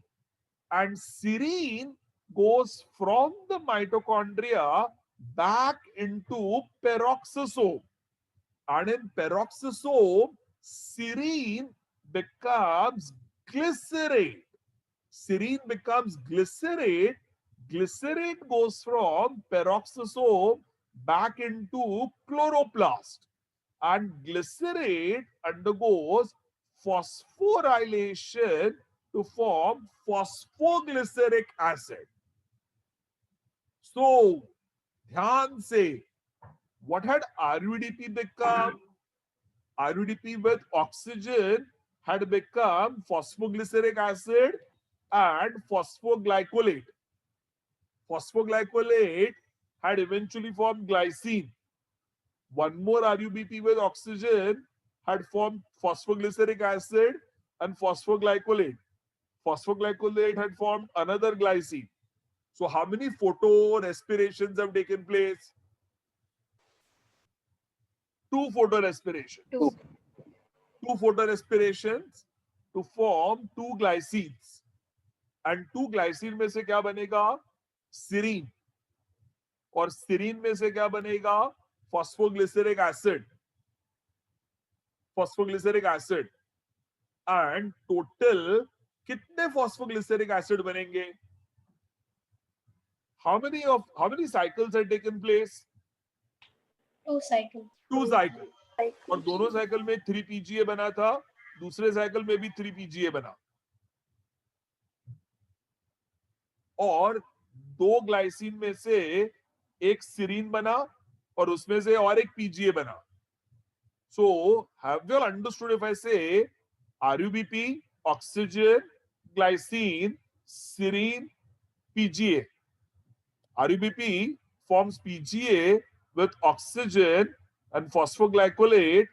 and serine goes from the mitochondria back into peroxisome. And in peroxisome, serine becomes glycerate. Serine becomes glycerate. Glycerate goes from peroxisome back into chloroplast. And glycerate undergoes phosphorylation to form phosphoglyceric acid. So, ध्यान से, what had RUDP become? RUDP with oxygen had become phosphoglyceric acid and phosphoglycolate. Phosphoglycolate had eventually formed glycine. One more RUBP with oxygen had formed phosphoglyceric acid and phosphoglycolate. Phosphoglycolate had formed another glycine. So how many photorespirations have taken place? 2 photorespirations. 2. 2 photorespirations to form 2 glycines. And 2 glycine में से क्या बनेगा? Serine. और serine में से क्या बनेगा? Phosphoglyceric acid. Phosphoglyceric acid. And total कितने phosphoglyceric acid बनेंगे? How many cycles had taken place? 2 cycles. 2 cycles. और दोनों साइकिल में 3 PGA बना था, दूसरे साइकिल में भी 3 PGA बना. और 2 ग्लाइसिन में से एक सीरीन बना और उसमें से और एक PGA बना. So, have you all understood if I say RUBP, oxygen, glycine, serine, PGA? RUBP forms PGA with oxygen and phosphoglycolate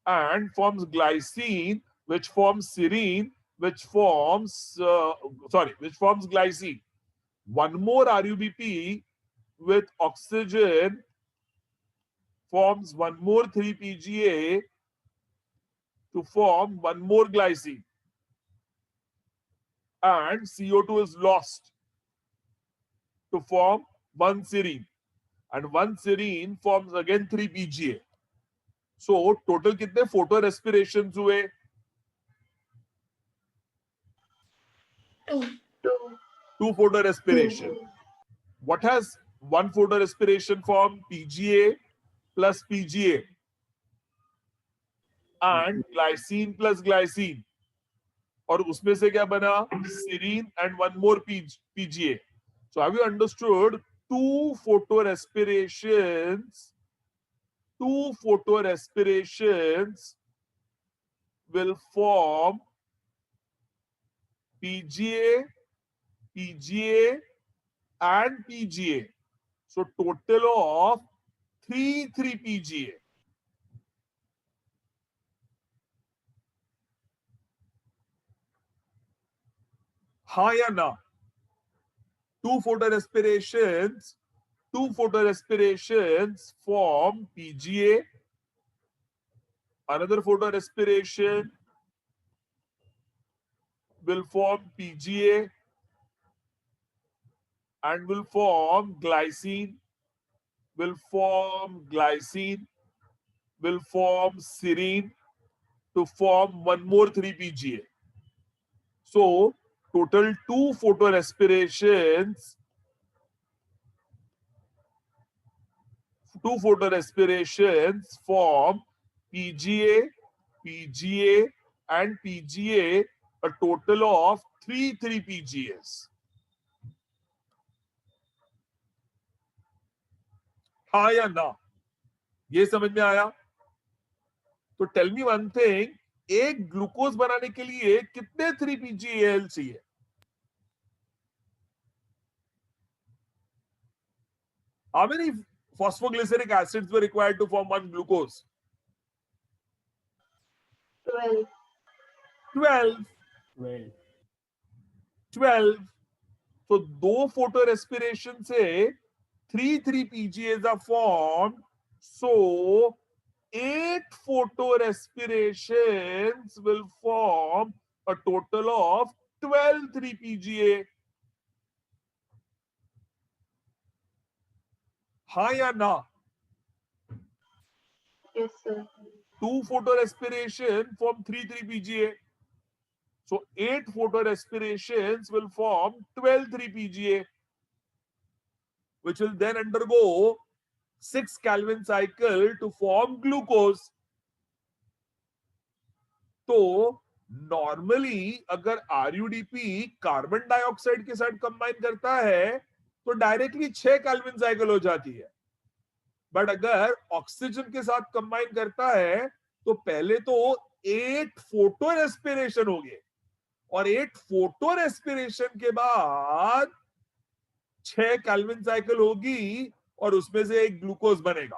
and forms glycine, which forms serine, which forms glycine. One more RUBP with oxygen forms one more 3 PGA to form one more glycine. And CO2 is lost to form one serine. And one serine forms again 3 PGA. So total कितने photo respirations हुए? 2. 2 photo respiration. What has one photo respiration formed? PGA plus PGA and glycine plus glycine. और उसमें से क्या बना? Serine and one more PGA. So have you understood? 2 photo respirations will form PGA, PGA and PGA. So total of 3 PGA. हाँ या ना? 2 photorespirations form PGA. Another photorespiration will form PGA and will form glycine, will form serine to form one more 3 PGA. So total 2 photorespirations form PGA, PGA and PGA, a total of 3 PGAs. हाँ या ना? ये समझ में आया? तो tell me one thing, एक glucose बनाने के लिए कितने 3 PgAl चाहिए? How many phosphoglyceric acids were required to form one glucose? 12. 12. 12. 12. तो दो फोटो रेस्पिरेशन से 3 PGAs are formed. So 8 photo respirations will form a total of 12 3-PGA. हाँ या ना? Yes, sir. 2 photo respiration form 3-3-PGA. So 8 photo respirations will form 12 3-PGA, which will then undergo 6 Kelvin cycle to form glucose. तो normally अगर आरयूडीपी carbon dioxide के साथ combine करता है तो डायरेक्टली 6 केल्विन साइकिल हो जाती है, बट अगर ऑक्सीजन के साथ कंबाइन करता है तो पहले तो 8 फोटो रेस्पिरेशन हो गए और 8 फोटो रेस्पिरेशन के बाद 6 केल्विन साइकिल होगी और उसमें से एक ग्लूकोज बनेगा.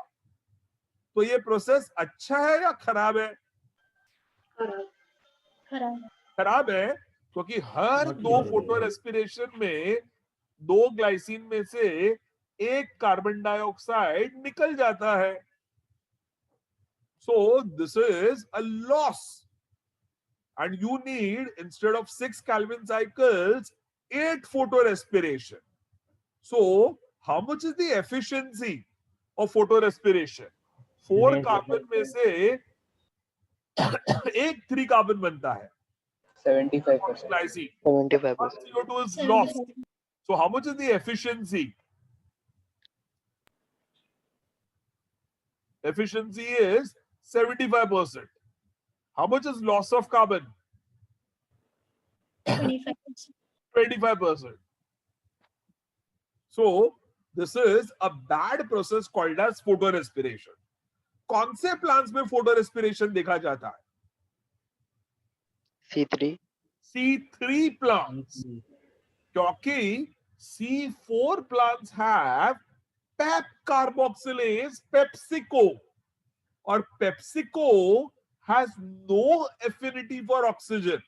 तो ये प्रोसेस अच्छा है या खराब है? Correct. खराब. खराब है क्योंकि हर Not दो clear. फोटो रेस्पिरेशन में 2 ग्लाइसिन में से एक कार्बन डाइऑक्साइड निकल जाता है. So this is a loss and you need, instead of 6 Kelvin cycles, 8 photo respiration. So how much is the efficiency of photo respiration? 4 Less. Carbon में से एक 3 कार्बन बनता है. 75%. Glycine. 75%. CO2 is lost. So how much is the efficiency? Efficiency is 75%. How much is loss of carbon? 25%. 25%. So this is a bad process called as photorespiration. कौन से plants में फोटोरेस्पिरेशन देखा जाता है? C3. C3 plants. क्योंकि C4 plants have pep carboxylase PepsiCo, और PepsiCo has no affinity for oxygen.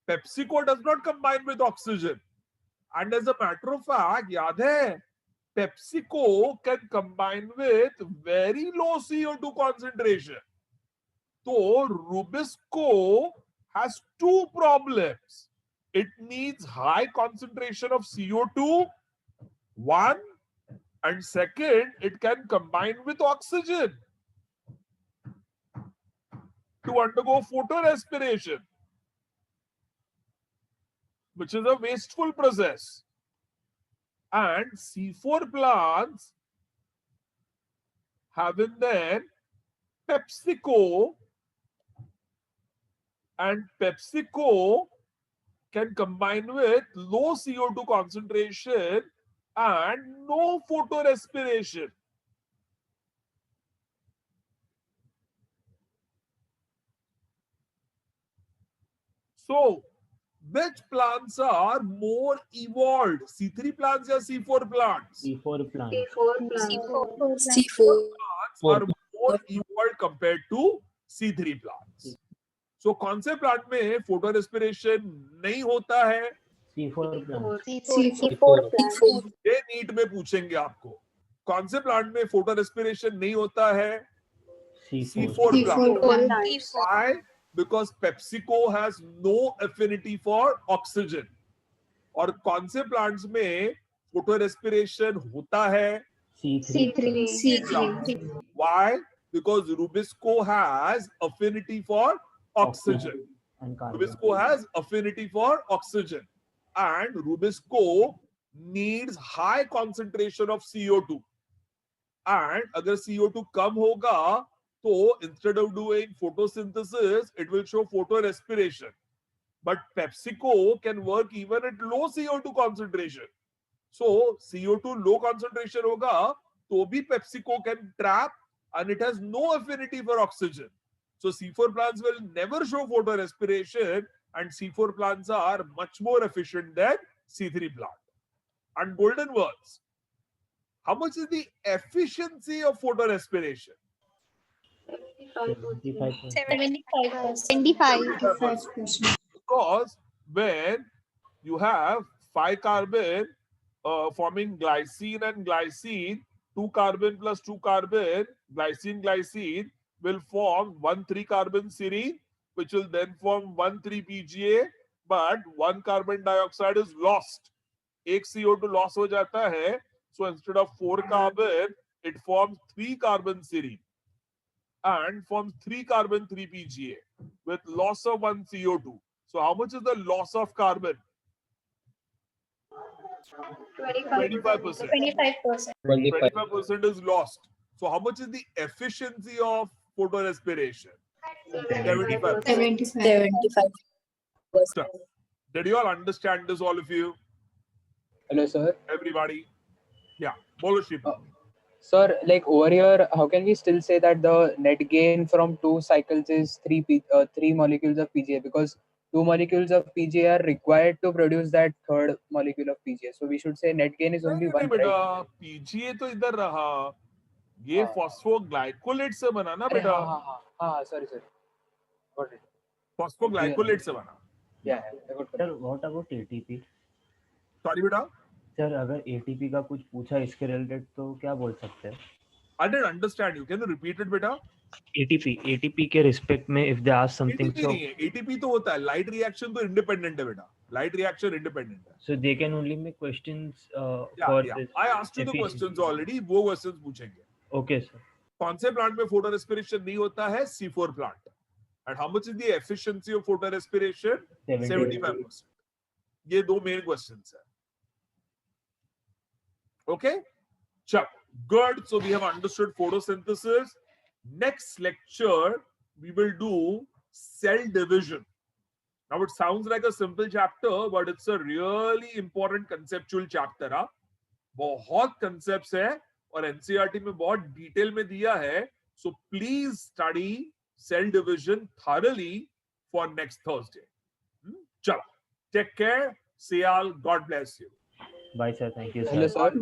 PepsiCo does not combine with oxygen. And as a matter of fact, याद है, PepsiCo can combine with very low CO2 concentration. So Rubisco has two problems. It needs high concentration of CO2, one, and second, it can combine with oxygen to undergo photorespiration, which is a wasteful process. And C4 plants have in them PepsiCo, and PepsiCo can combine with low CO2 concentration and no photorespiration. So, which plants are more evolved? C3 plants or C4 plants? C4 plant. C4 plant. C4. Plants are more evolved compared to C3 plants. So, कौन से plant में photo respiration नहीं होता है? C4 plant. C4 plant. ये NEET में पूछेंगे आपको. कौन से प्लांट में फोटो रेस्पिरेशन नहीं होता है? C4. C4 plant. plant. Why? Because PepsiCo has no affinity for oxygen. और कौन से प्लांट्स में फोटो रेस्पिरेशन होता है? C3. C3. Why? Because Rubisco has affinity for oxygen. And carbon. Rubisco has affinity for oxygen, and Rubisco needs high concentration of CO2. And अगर CO2 कम होगा तो instead of doing photosynthesis, it will show photorespiration. But PepsiCo can work even at low CO2 concentration. So CO2 low concentration होगा तो भी PepsiCo can trap, and it has no affinity for oxygen. So C4 plants will never show photorespiration, and C4 plants are much more efficient than C3 plant. And golden words. How much is the efficiency of photorespiration? 75%. 75%. 75%. Because when you have 5 carbon forming glycine and glycine, 2 carbon plus 2 carbon, glycine will form 1 3 carbon serine, which will then form 1 3 PGA, but 1 carbon dioxide is lost. एक CO2 loss हो जाता है, so instead of 4 carbon, it forms 3 carbon serine and forms 3 carbon 3 PGA with loss of 1 CO2. So how much is the loss of carbon? 25%. 25%. 25% is lost. So how much is the efficiency of photorespiration? 75%. 75%. Did you all understand this, all of you? Hello, sir. Everybody? Yeah. Bolo Shripa. Sir, like over here, how can we still say that the net gain from 2 cycles is 3 molecules of PGA, because 2 molecules of PGA are required to produce that third molecule of PGA. So we should say net gain is only नहीं 1, बेटा, right? PGA तो इधर रहा, ये हाँ. Phosphoglycolate से बना ना अरे बेटा, हाँ, sorry. Got it. फॉस्फोग्लाइकोलेट से बना. Yeah, I got it. Sir what about ATP? Sorry बेटा, सर अगर एटीपी का कुछ पूछा इसके रिलेटेड तो क्या बोल सकते हैं? I didn't understand you. Can you repeat it बेटा? एटीपी के रिस्पेक्ट में if they ask something, ATP नहीं है, ATP तो होता है, लाइट रिएक्शन तो इंडिपेंडेंट है बेटा, लाइट रिएक्शन इंडिपेंडेंट है. So they can only make questions Yeah, for yeah. This. I asked you the questions already. वो questions पूछेंगे. Okay sir. कौन से प्लांट में फोटो रेस्पिरेशन नहीं होता है? C4 plant. And how much is the efficiency of photo respiration? 75%. ये दो मेन क्वेश्चंस है. Okay? Chap. Good. So we have understood photosynthesis. Next lecture we will do cell division. Now it sounds like a simple chapter, but it's a really important conceptual chapter. हाँ? बहुत concepts है और NCERT में बहुत detail में दिया है. So please study cell division thoroughly for next Thursday. Chalo. Take care. See y'all. God bless you. Bye sir. Thank you Hello, sir. sir.